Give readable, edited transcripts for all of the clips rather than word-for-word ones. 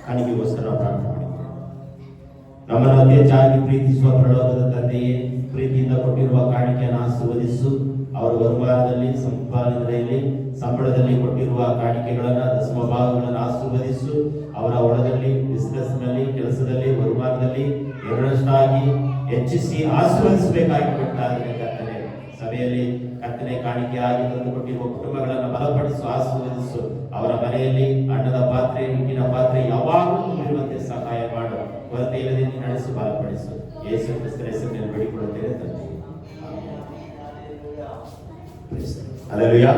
ಕಾಣಿಕೆಗೋಸ್ಕರ ಪ್ರಾರ್ಥನೆ ಮಾಡಿ. ನಮ್ಮನ್ನು ಅತಿ ಹೆಚ್ಚಾಗಿ ಪ್ರೀತಿಸುವ ಪ್ರಲೋಕದ ತಂದೆಯೇ, ಪ್ರೀತಿಯಿಂದ ಕೊಟ್ಟಿರುವ ಕಾಣಿಕೆಯನ್ನು ಆಶೀರ್ವದಿಸು. ಅವರ வருமாನದಲ್ಲಿ, ಸಂಪಾದನೆಯಲ್ಲಿ, ಸಂಬಳದಲ್ಲಿ ಕೊಟ್ಟಿರುವ ಕಾಣಿಕೆಗಳನ್ನು, ದಶಮ ಭಾಗಗಳನ್ನು ಆಶೀರ್ವದಿಸು. ಅವರ ಹೊಲದಲ್ಲಿ, ಬಿಸಿನೆಸ್ನಲ್ಲಿ, ಕೆಲಸದಲ್ಲಿ, ವರುಮಾನದಲ್ಲಿ ಎರಡರಷ್ಟಾಗಿ ಹೆಚ್ಚಿಸಿ ಆಶೀರ್ವದಿಸಬೇಕಾಗಿ ಕೊಟ್ಟಾದರೆ ಕರ್ತನೆ, ಸಭೆಯಲ್ಲಿ ಕರ್ತನೆ ಕಾಣಿಕೆಯಾಗಿ ತಂದು ಕೊಟ್ಟಿರುವ ಕುಟುಂಬಗಳನ್ನು ಬಲಪಡಿಸು, ಆಶೀರ್ವದಿಸು. ಅವರ ಮನೆಯಲ್ಲಿ ಅನ್ನದ ಪಾತ್ರೆ, ಹಿಟ್ಟಿನ ಪಾತ್ರೆ ಯಾವಾಗಲೂ ತುಂಬಿರುವಂತೆ ಸಹಾಯ ಮಾಡು. ಕೊರತೆ ಇಲ್ಲದೆ ನಡೆಸು, ಬಲಪಡಿಸು. ಯೇಸು ಕ್ರಿಸ್ತನ ಹೆಸರಿನಲ್ಲಿ ಬೇಡಿಕೊಳ್ಳುತ್ತೇವೆ ತಂದೆ. ಹಲ್ಲೆಲೂಯಾ.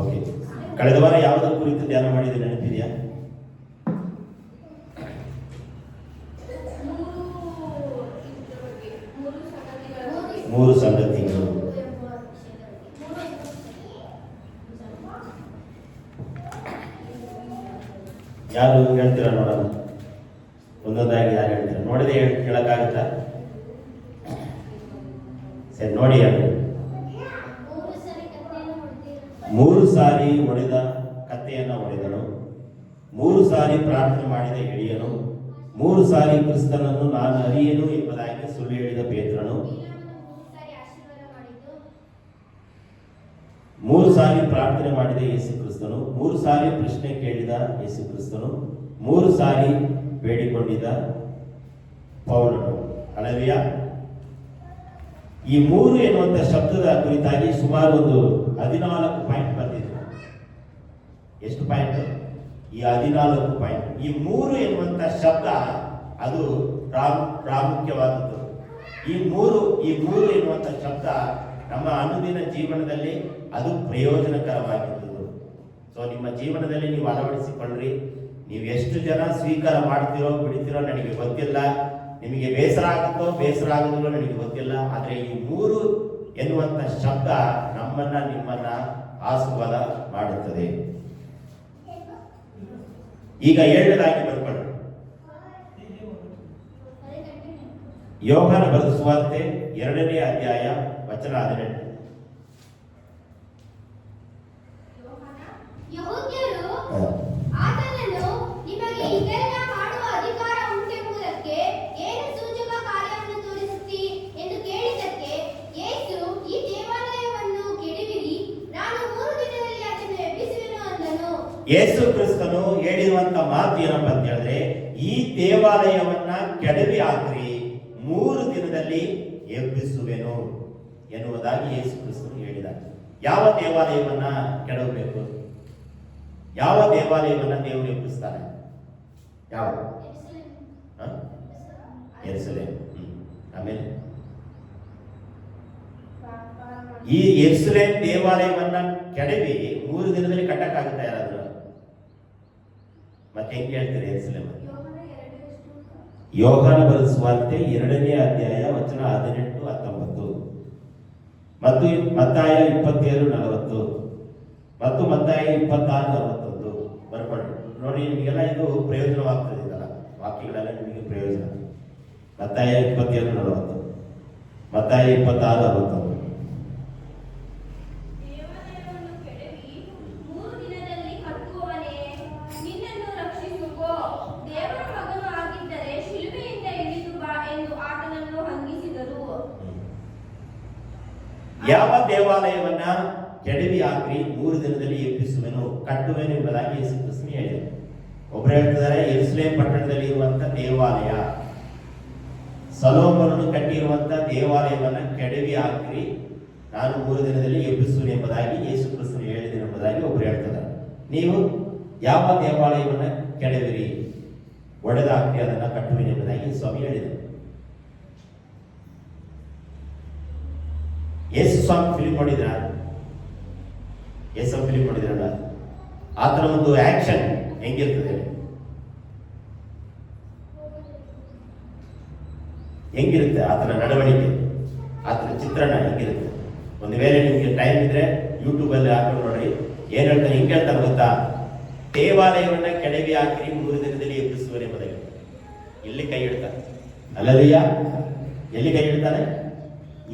ಓಕೆ, ಕಳೆದ ವಾರ ಯಾವುದರ ಕುರಿತು ಧ್ಯಾನ ಮಾಡಿದ್ರೆ ನೆನಪಿದೆಯಾ? ಮೂರು ಸಂಗತಿಗಳು. ಯಾರು ಹೇಳ್ತೀರಾ ನೋಡೋಣ? ಒಂದೊಂದಾಗಿ ಯಾರು ಹೇಳ್ತೀರಾ? ನೋಡಿದೆ ಹೇಳಕ್ಕಾಗುತ್ತಾ? ಸರಿ, ನೋಡಿ. ಅದು 3 ಸಾರಿ ಹೊಡೆದ ಕತ್ತೆಯನ್ನು ಹೊಡೆದನು, 3 ಸಾರಿ ಪ್ರಾರ್ಥನೆ ಮಾಡಿದ ಎಳಿಯನು, 3 ಸಾರಿ ಕ್ರಿಸ್ತನನ್ನು ನಾನು ಅರಿಯೇನು ಎಂಬುದಾಗಿ ಸುಳ್ಳು ಹೇಳಿದ ಪೇತ್ರನು, 3 ಸಾರಿ ಪ್ರಾರ್ಥನೆ ಮಾಡಿದ ಯೇಸು ಕ್ರಿಸ್ತನು, 3 ಸಾರಿ ಪ್ರಶ್ನೆ ಕೇಳಿದ ಯೇಸು ಕ್ರಿಸ್ತನು, 3 ಸಾರಿ ಬೇಡಿಕೊಂಡಿದ್ದ ಪೌಲನು. ಹಲ್ಲೆಲೂಯಾ. ಈ 3 ಎನ್ನುವಂತ ಶಬ್ದದ ಕುರಿತಾಗಿ ಸುಮಾರು ಒಂದು 14 ಪಾಯಿಂಟ್ ಬಂದಿದೆ. ಎಷ್ಟು ಪಾಯಿಂಟ್? ಈ 14 ಪಾಯಿಂಟ್. ಈ 3 ಎನ್ನುವಂತ ಶಬ್ದ ಅದು ಪ್ರಾಮುಖ್ಯವಾದದ್ದು. ಈ ಮೂರು ಎನ್ನುವಂತ ಶಬ್ದ ನಮ್ಮ ಅನುದಿನ ಜೀವನದಲ್ಲಿ ಅದು ಪ್ರಯೋಜನಕರವಾಗಿದ್ದು. ಸೊ ನಿಮ್ಮ ಜೀವನದಲ್ಲಿ ನೀವು ಅಳವಡಿಸಿಕೊಳ್ಳ್ರಿ. ನೀವು ಎಷ್ಟು ಜನ ಸ್ವೀಕಾರ ಮಾಡ್ತೀರೋ ಬಿಡ್ತೀರೋ ನನಗೆ ಗೊತ್ತಿಲ್ಲ, ನಿಮಗೆ ಬೇಸರ ಆಗುತ್ತೋ ಬೇಸರ ಆಗುತ್ತೋ ನನಗೆ ಗೊತ್ತಿಲ್ಲ. ಆದರೆ ಈ 3 ಎನ್ನುವಂತ ಶಬ್ದ ನಿಮ್ಮನ್ನ ಆಶೀರ್ವಾದ ಮಾಡುತ್ತದೆ. ಈಗ 7ನೇದಾಗಿ ಬರ್ಕೊಳ್ಳಿ. ಯೋಹಾನ ಬರೆದ ಸುವಾರ್ತೆ 2ನೇ ಅಧ್ಯಾಯ ವಚನ 18. ಯೇಸು ಕ್ರಿಸ್ತನು ಹೇಳಿರುವಂತ ಮಾತು ಏನಪ್ಪ ಅಂತ ಹೇಳಿದ್ರೆ, ಈ ದೇವಾಲಯವನ್ನ ಕೆಡವಿ ಹಾಕ್ರಿ, 3 ದಿನದಲ್ಲಿ ಎಬ್ಬಿಸುವೆನು ಎನ್ನುವುದಾಗಿ ಯೇಸು ಕ್ರಿಸ್ತನು ಹೇಳಿದ. ಯಾವ ದೇವಾಲಯವನ್ನ ಕೆಡವಬೇಕು? ಯಾವ ದೇವಾಲಯವನ್ನ ದೇವರು ಎಬ್ಬಿಸ್ತಾನೆ? ಯಾವ? ಯೆರೂಸಲೇಮ್. ಆಮೇಲೆ ಈ ಯೆರೂಸಲೇಮ್ ದೇವಾಲಯವನ್ನ ಕೆಡವಿ 3 ದಿನದಲ್ಲಿ ಕಟ್ಟಕ್ಕಾಗುತ್ತಾ ಯಾರಾದ್ರೂ? ಮತ್ತೆ ಹೆಂಗೆ ಹೇಳ್ತೀರಿ ಯೆರೂಸಲೇಮ್? ಯೋಹಾನ ಬರೆದ ಸುವಾರ್ತೆ 2ನೇ ಅಧ್ಯಾಯ ವಚನ 18-19 ಮತ್ತು ಮತ್ತಾಯ 27-40 ಮತ್ತು ಮತ್ತಾಯ 26-41 ಬರ್ಕೊಳ್ಳಿ. ನೋಡಿ, ನಿಮಗೆಲ್ಲ ಇದು ಪ್ರಯೋಜನವಾಗ್ತದೆ. ಇದಲ್ಲ ವಾಕ್ಯಗಳೆಲ್ಲ ನಿಮಗೆ ಪ್ರಯೋಜನ. ಮತ್ತಾಯ 27-40, ಮತ್ತಾಯ 26-61. ಯಾವ ದೇವಾಲಯವನ್ನ ಕೆಡವಿ ಹಾಕ್ರಿ, 3 ದಿನದಲ್ಲಿ ಎಬ್ಬಿಸುವೆನು, ಕಟ್ಟುವೆನು ಎಂಬುದಾಗಿ ಯೇಸು ಕ್ರಿಸ್ತನು ಹೇಳಿದರು. ಒಬ್ಬರು ಹೇಳ್ತಿದ್ದಾರೆ, ಯೆರೂಸಲೇಮ್ ಪಟ್ಟಣದಲ್ಲಿ ಇರುವಂತ ದೇವಾಲಯ, ಸೊಲೊಮೋನನು ಕಟ್ಟಿರುವಂತ ದೇವಾಲಯವನ್ನ ಕೆಡವಿ ಹಾಕ್ರಿ, ನಾನು 3 ದಿನದಲ್ಲಿ ಎಬ್ಬಿಸುವೆನು ಎಂಬುದಾಗಿ ಯೇಸು ಕ್ರಿಸ್ತನು ಹೇಳಿದರು ಎಂಬುದಾಗಿ ಒಬ್ಬರು ಹೇಳ್ತಿದ್ದಾರೆ. ನೀವು ಯಾವ ದೇವಾಲಯವನ್ನ ಕೆಡವಿರಿ, ಒಡೆದಾಕ್ರಿ, ಅದನ್ನ ಕಟ್ಟುವೆನು ಎಂಬುದಾಗಿ ಸ್ವಾಮಿ ಹೇಳಿದರು. ಯೇಸು ಸ್ವಾಮಿ ಫಿಲ್ಮ್ ನೋಡಿದ್ರ? ಯೇಸು ಫಿಲ್ಮ್ ನೋಡಿದ್ರಲ್ಲ, ಆತರ ಒಂದು ಆಕ್ಷನ್ ಹೆಂಗಿರ್ತದೆ? ಹೆಂಗಿರುತ್ತೆ ಆತರ ನಡವಳಿಕೆ? ಅದ್ರ ಚಿತ್ರಣ ಹಿಂಗಿರುತ್ತೆ. ಒಂದು ವೇಳೆ ನಿಮಗೆ ಟೈಮ್ ಇದ್ರೆ ಯೂಟ್ಯೂಬಲ್ಲಿ ಹಾಕೊಂಡು ನೋಡ್ರಿ. ಏನ್ ಹೇಳ್ತಾರೆ, ಹಿಂಗೆ ಹೇಳ್ತಾರೆ ಗೊತ್ತಾ, ದೇವಾಲಯವನ್ನ ಕೆಳಗೆ ಹಾಕಿ 3 ದಿನದಲ್ಲಿ ಎಬ್ಬಿಸುವರೆ ಬದಲು ಇಲ್ಲಿ ಕೈ ಇಡ್ತಾರೆ. ಅಲ್ಲದಯ್ಯ, ಎಲ್ಲಿ ಕೈ ಇಡ್ತಾರೆ?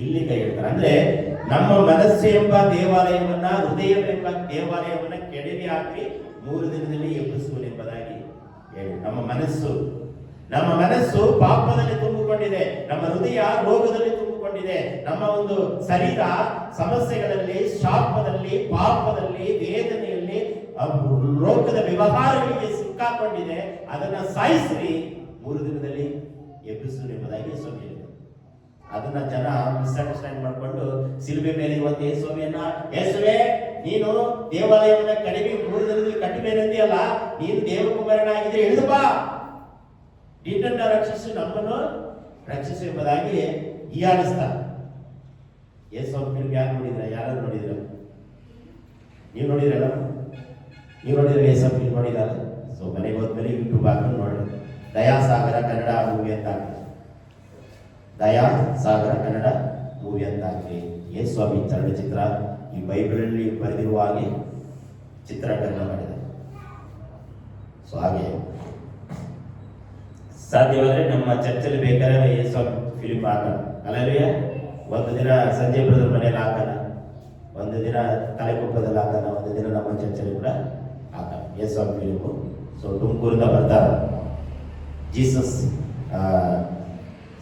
ಇಲ್ಲಿ ಕೈ ಇಡ್ತಾರೆ. ಅಂದ್ರೆ ನಮ್ಮ ಮನಸ್ಸು ಎಂಬ ದೇವಾಲಯವನ್ನ, ಹೃದಯವೆಂಬ ದೇವಾಲಯವನ್ನ ಕೆಳಗೆ ಹಾಕಿ 3 ದಿನದಲ್ಲಿ ಎಬ್ಬಿಸುವನೆಂಬುದಾಗಿ ಹೇಳಿ. ನಮ್ಮ ಮನಸ್ಸು ಪಾಪದಲ್ಲಿ ತುಂಬಿಕೊಂಡಿದೆ, ನಮ್ಮ ಹೃದಯ ರೋಗದಲ್ಲಿ ತುಂಬಿಕೊಂಡಿದೆ, ನಮ್ಮ ಒಂದು ಶರೀರ ಸಮಸ್ಯೆಗಳಲ್ಲಿ, ಶಾಪದಲ್ಲಿ, ಪಾಪದಲ್ಲಿ, ವೇದನೆಯಲ್ಲಿ, ರೋಗದ ವ್ಯವಹಾರಗಳಿಗೆ ಸಿಕ್ಕಾಕೊಂಡಿದೆ. ಅದನ್ನ ಸಾಯಿಸಿ 3 ದಿನದಲ್ಲಿ ಎಬ್ಬಿಸು ಎಂಬುದಾಗಿ ಸ್ವಾಮಿ ಹೇಳಿದೆ. ಅದನ್ನ ಜನ ಮಿಸ್ಅಂಡರ್ಸ್ಟ್ಯಾಂಡ್ ಮಾಡಿಕೊಂಡು ಸಿಲುಬೆ ಮೇಲೆ ಇವತ್ತು ಯೇಸುವೆ ನೀನು ದೇವಾಲಯವನ್ನ ಕಡಿಮೆ 3 ದಿನದಲ್ಲಿ ಕಟ್ಟಿಬೇಕಂತೀಯಲ್ಲ, ನೀನು ದೇವಕುಮಾರನಾಗಿದ್ರೆ ಇಳಿದು ಬಾ, ನಿನ್ನನ್ನು ರಕ್ಷಿಸು, ನಮ್ಮನ್ನು ರಕ್ಷಿಸು ಎಂಬುದಾಗಿ ಹೀಯಾಳಿಸ್ತಾರೆ. ಯೇಸು ಫಿಲ್ಮ್ ಯಾರು ನೋಡಿದ್ರ? ಯಾರಾದ್ರು ನೋಡಿದ್ರ? ನೀವು ನೋಡಿದ್ರಲ್ಲ? ನೀವು ನೋಡಿದ್ರೆ ಯೇಸು ಫಿಲ್ಮ್ ನೋಡಿದಾರ? ಸೊ ಮನೆಗೆ ಹೋದ್ಮೇಲೆ ಯೂಟ್ಯೂಬ್ ಹಾಕೊಂಡು ನೋಡಿ. ದಯಾಸಾಗರ ಕನ್ನಡ ಮೂವಿ ಅಂತ ಹಾಕಿ, ದಯಾಸಾಗರ ಕನ್ನಡ ಮೂವಿ ಅಂತ ಹಾಕಿ. ಯೇಸುಸ್ವಾಮಿ ಚಲನಚಿತ್ರ ಈ ಬೈಬಲಲ್ಲಿ ಬರೆದಿರುವ ಹಾಗೆ ಚಿತ್ರೀಕರಣ ಮಾಡಿದೆ. ಸೊ ಹಾಗೆ ಸಾಧ್ಯವಾದರೆ ನಮ್ಮ ಚರ್ಚಲ್ಲಿ ಬೇಕಾದ್ರೆ ಯೇಸುಸ್ವಾಮಿ ಫಿಲಿಮ್ ಹಾಕೋಣ. ಅಲ್ಲವೇ ಒಂದು ದಿನ ಸಂಜಯ್ ಬ್ರದರ್ ಮನೇಲಿ ಹಾಕೋಣ, ಒಂದು ದಿನ ತಲೆಕೊಪ್ಪದಲ್ಲಿ ಹಾಕೋಣ, ಒಂದು ದಿನ ನಮ್ಮ ಚರ್ಚಲ್ಲಿ ಕೂಡ ಹಾಕೋಣ ಯೇಸುಸ್ವಾಮಿ ಫಿಲಿಮು. ಸೊ ತುಮಕೂರಿಂದ ಬರ್ತಾರೆ, ಜೀಸಸ್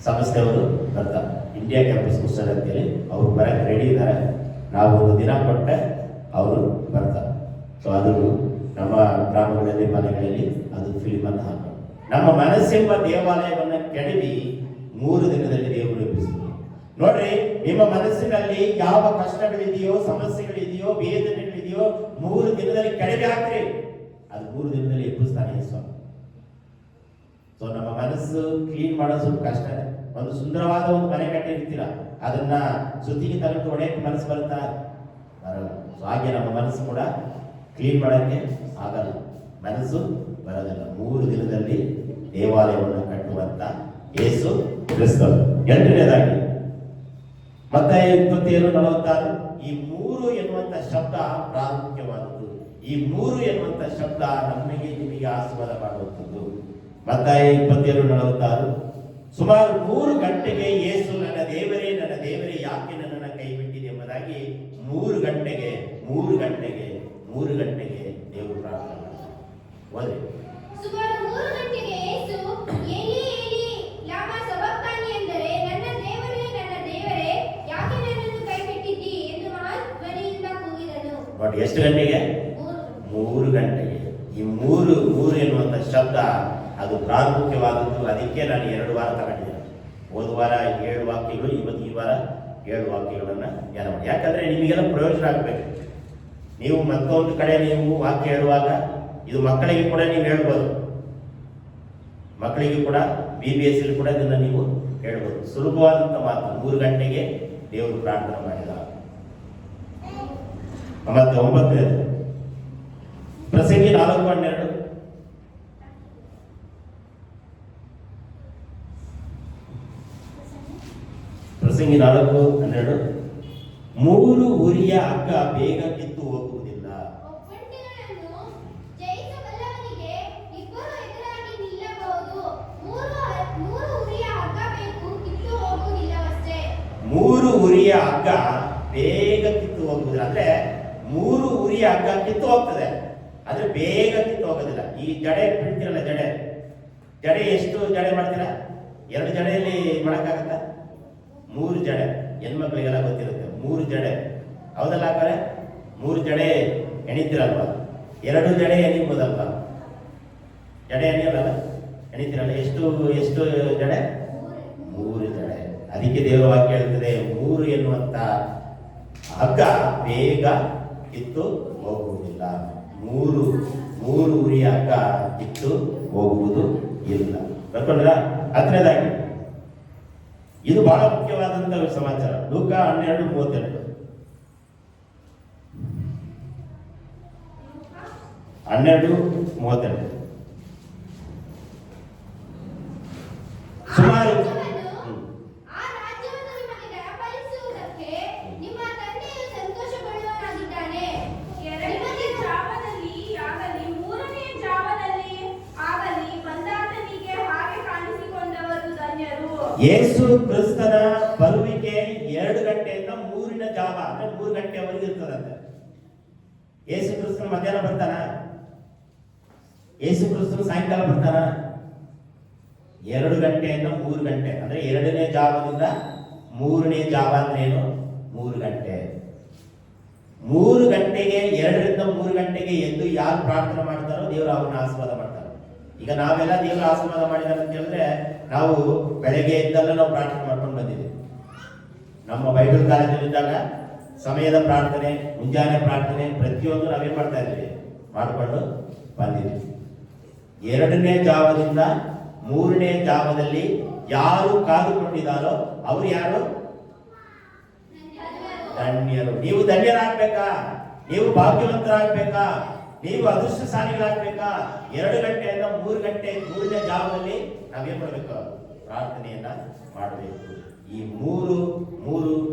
ಸಂಸ್ಥೆಯವರು ಬರ್ತಾರೆ, ಇಂಡಿಯಾ ಕ್ಯಾಂಪಸ್ ಪುಸ್ತಕ ಅಂತೇಳಿ ಅವರು ಬರಕ್ಕೆ ರೆಡಿ ಇದ್ದಾರೆ. ನಾವು ಒಂದು ದಿನ ಕೊಟ್ಟರೆ ಅವರು ಬರ್ತಾರೆ. ಸೊ ಅದು ನಮ್ಮ ಗ್ರಾಮಗಳಲ್ಲಿ, ಮನೆಗಳಲ್ಲಿ ಅದು ಫಿಲಿಮನ್ನು ಹಾಕೋಣ. ನಮ್ಮ ಮನಸ್ಸೆಂಬ ದೇವಾಲಯವನ್ನು ಕೆಡವಿ 3 ದಿನದಲ್ಲಿ ದೇವರು ಎಬ್ಬಿಸಿದ್ರು. ನೋಡ್ರಿ, ನಿಮ್ಮ ಮನಸ್ಸಿನಲ್ಲಿ ಯಾವ ಕಷ್ಟಗಳಿದೆಯೋ, ಸಮಸ್ಯೆಗಳಿದೆಯೋ, ವೇದನೆಗಳಿದೆಯೋ 3 ದಿನದಲ್ಲಿ ಕೆಡವಿ ಹಾಕ್ರಿ, ಅದು 3 ದಿನದಲ್ಲಿ ಎಬ್ಬಿಸ್ತಾನೆ ಸ್ವಾಮಿ. ಸೊ ನಮ್ಮ ಮನಸ್ಸು ಕ್ಲೀನ್ ಮಾಡೋದು ಸ್ವಲ್ಪ ಕಷ್ಟ. ಒಂದು ಸುಂದರವಾದ ಒಂದು ಮನೆ ಕಟ್ಟಿರ್ತೀರ, ಅದನ್ನ ಸುತ್ತಿಗೆ ತಗೊಂಡು ಹೊಡೆಯಕ್ಕೆ ಮನಸ್ಸು ಬರುತ್ತಾ? ಬರಲ್ಲ. ಸೊ ಹಾಗೆ ನಮ್ಮ ಮನಸ್ಸು ಕೂಡ ಕ್ಲೀನ್ ಮಾಡೋಕ್ಕೆ ಆಗಲ್ಲ, ಮನಸ್ಸು ಬರೋದಿಲ್ಲ. 3 ದಿನದಲ್ಲಿ ದೇವಾಲಯವನ್ನು ಕಟ್ಟುವಂತ ಯೇಸು ಕ್ರಿಸ್ತರು. 8ನೇದಾಗಿ ಮತ್ತಾಯ 27:46, ಈ 3 ಎನ್ನುವಂತ ಶಬ್ದ ಪ್ರಾಮುಖ್ಯವಾದದ್ದು. ಈ 3 ಎನ್ನುವಂತ ಶಬ್ದ ನಮಗೆ ನಿಮಗೆ ಆಶೀರ್ವಾದ ಮಾಡುವಂಥದ್ದು. ಮತ್ತಾಯ 27:46, ಸುಮಾರು 3 ಗಂಟೆಗೆ ಯೇಸು ನನ್ನ ದೇವರೇ ಯಾಕೆ ನನ್ನನ್ನು ಕೈ ಬಿಟ್ಟಿದೆ ಎಂಬುದಾಗಿ 3 ಗಂಟೆಗೆ ದೇವರು ಪ್ರಾರ್ಥನೆ ಮಾಡ್ತಾರೆ. ಓದಿ. ಸುಮಾರು 3 ಗಂಟೆಗೆ ಯೇಸು ಏಲಿ ಏಲಿ ಲಾಮಾ ಸಬಕ್ತಾನಿ ಎಂದರೆ, ನನ್ನ ದೇವರೇ ಯಾಕೆ ನನ್ನನ್ನು ಕೈಬಿಟ್ಟಿದ್ದೀ ಎಂದು ಮಹಾಧ್ವನಿಯಿಂದ ಕೂಗಿದನು. ಬಟ್ ಎಷ್ಟು ಗಂಟೆಗೆ? 3 ಗಂಟೆಗೆ. ಈ 3 ಎನ್ನುವಂತ ಶಬ್ದ ಅದು ಪ್ರಾಮುಖ್ಯವಾದದ್ದು. ಅದಕ್ಕೆ ನಾನು 2 ವಾರ ತಗೊಂಡಿದ್ದೇನೆ. ಹೋದ ವಾರ 7 ವಾಕ್ಯಗಳು, ಇವತ್ತು ಈ ವಾರ 7 ವಾಕ್ಯಗಳನ್ನು ಧ್ಯಾನ ಮಾಡಿ. ಯಾಕಂದ್ರೆ ನಿಮಗೆಲ್ಲ ಪ್ರಯೋಜನ ಆಗಬೇಕು. ನೀವು ಮತ್ತೊಂದು ಕಡೆ ನೀವು ವಾಕ್ಯ ಹೇಳುವಾಗ ಇದು ಮಕ್ಕಳಿಗೆ ಕೂಡ ನೀವು ಹೇಳ್ಬೋದು, ಮಕ್ಕಳಿಗೆ ಕೂಡ BBS ಕೂಡ ಇದನ್ನು ನೀವು ಹೇಳ್ಬೋದು. ಸುಲಭವಾದಂಥ ಮಾತು. 3 ಗಂಟೆಗೆ ದೇವರು ಪ್ರಾರ್ಥನೆ ಮಾಡಿದ. ಮತ್ತೆ 9ನೇದು ಪ್ರಸಂಗಿ 4:12, ಪ್ರಸಂಗಿ 4:12, 3 ಉರಿಯ ಹಗ್ಗ ಬೇಗ ಕಿತ್ತು ಹೋಗುವುದಿಲ್ಲ. ಒಬ್ಬಂಟಿಗಳನ್ನು ಜಯಿಸಬಲ್ಲವನಿಗೆ 2 ಎದುರಾಗಿ ನಿಲ್ಲಬಹುದು. 3 ಉರಿಯ ಹಗ್ಗ ಬೇಕು, ಕಿತ್ತು ಹೋಗುವುದಿಲ್ಲವಷ್ಟೇ. 3 ಉರಿಯ ಹಗ್ಗ ಬೇಗ ಕಿತ್ತು ಹೋಗುವುದಿಲ್ಲ. ಅಂದ್ರೆ 3 ಉರಿಯ ಹಗ್ಗ ಕಿತ್ತು ಹೋಗ್ತದೆ, ಆದ್ರೆ ಬೇಗ ಕಿತ್ತು ಹೋಗೋದಿಲ್ಲ. ಈ ಜಡೆ ಬಿಡ್ತೀರಲ್ಲ, ಜಡೆ ಎಷ್ಟು ಜಡೆ ಮಾಡ್ತೀರಾ? 2 ಜಡೆಯಲ್ಲಿ ಮಾಡಕ್ಕಾಗತ್ತ? 3 ಜಡೆ. ಹೆಣ್ಮಕ್ಳಿಗೆಲ್ಲ ಗೊತ್ತಿರುತ್ತೆ 3 ಜಡೆ, ಹೌದಲ್ಲ ಹಾಗಾದ್ರೆ? 3 ಜಡೆ ಎಣಿತೀರಲ್ವ? 2 ಜಡೆ ಎಣಿಬೋದಲ್ವ? ಜಡೆ ಎಣಿಯಲ್ಲ, ಎಣಿತೀರಲ್ಲ? ಎಷ್ಟು ಜಡೆ? 3 ಜಡೆ. ಅದಕ್ಕೆ ದೇವರ ವಾಕ್ಯ ಹೇಳ್ತದೆ, 3 ಎನ್ನುವಂತ ಹಗ್ಗ ಬೇಗ ಕಿತ್ತು ಹೋಗುವುದಿಲ್ಲ. 3 ಉರಿಯ ಹಗ್ಗ ಕಿತ್ತು ಹೋಗುವುದು ಇಲ್ಲ. ಬರ್ಕೊಂಡ್ರ? 10ನೇದಾಗಿ ಇದು ಬಹಳ ಮುಖ್ಯವಾದಂತ ಸಮಾಚಾರ. ಲೂಕ 12:32, 12:32 ಸುಮಾರು ಆ ರಾಜ್ಯವನ್ನು ನಿಮಗೆ ದಯಪಾಲಿಸಿ ಯೇಸು ಕ್ರಿಸ್ತನ ಬರುವಿಕೆ 2 ಗಂಟೆಯಿಂದ 3ನ ಜಾವ ಅಂದ್ರೆ 3 ಗಂಟೆವರೆಗೆ ಇರ್ತದಂತೆ. ಯೇಸು ಕ್ರಿಸ್ತನ ಮಧ್ಯಾಹ್ನ ಬರ್ತಾನ? ಯೇಸು ಕ್ರಿಸ್ತನ ಸಾಯಂಕಾಲ ಬರ್ತಾನ? 2 ಗಂಟೆಯಿಂದ 3 ಗಂಟೆ ಅಂದ್ರೆ 2ನೇ ಜಾವದಿಂದ 3ನೇ ಜಾವ ಅಂದ್ರೆ ಏನು? 3 ಗಂಟೆ. 3 ಗಂಟೆಗೆ 2ರಿಂದ 3 ಗಂಟೆಗೆ ಎದ್ದು ಯಾರು ಪ್ರಾರ್ಥನೆ ಮಾಡ್ತಾರೋ ದೇವರು ಅವ್ರನ್ನ ಆಶೀರ್ವಾದ ಮಾಡ್ತಾರೆ. ಈಗ ನಾವೆಲ್ಲ ದೇವರ ಆಶೀರ್ವಾದ ಮಾಡಿದಾರೆ ಅಂತ ಹೇಳಿದ್ರೆ ನಾವು ಬೆಳಗ್ಗೆ ಎದ್ದೆಲ್ಲ ನಾವು ಪ್ರಾರ್ಥನೆ ಮಾಡ್ಕೊಂಡು ಬಂದಿದ್ದೀವಿ. ನಮ್ಮ ಬೈಬಲ್ ಕಾಲೇಜಲ್ಲಿದ್ದಾಗ ಸಮಯದ ಪ್ರಾರ್ಥನೆ, ಮುಂಜಾನೆ ಪ್ರಾರ್ಥನೆ ಪ್ರತಿಯೊಂದು ನಾವೇನ್ ಮಾಡ್ತಾ ಇದ್ದೀವಿ ಮಾಡಿಕೊಂಡು ಬಂದಿದ್ದೀವಿ. 2ನೇ ಜಾವದಿಂದ 3ನೇ ಜಾವದಲ್ಲಿ ಯಾರು ಕಾದುಕೊಂಡಿದ್ದಾರೋ ಅವರು ಯಾರು? ಧನ್ಯರು. ನೀವು ಧನ್ಯರಾಗ್ಬೇಕಾ? ನೀವು ಭಾಗ್ಯವಂತರಾಗ್ಬೇಕಾ? ನೀವು ಅದೃಷ್ಟಶಾಲಿಗಳಾಗ್ಬೇಕಾ? 2 ಗಂಟೆಯಿಂದ 3 ಗಂಟೆ 3ನೇ ಜಾವದಲ್ಲಿ ನಾವೇನ್ ಮಾಡಬೇಕು? ಪ್ರಾರ್ಥನೆಯನ್ನ ಮಾಡಬೇಕು. ಈ ಮೂರು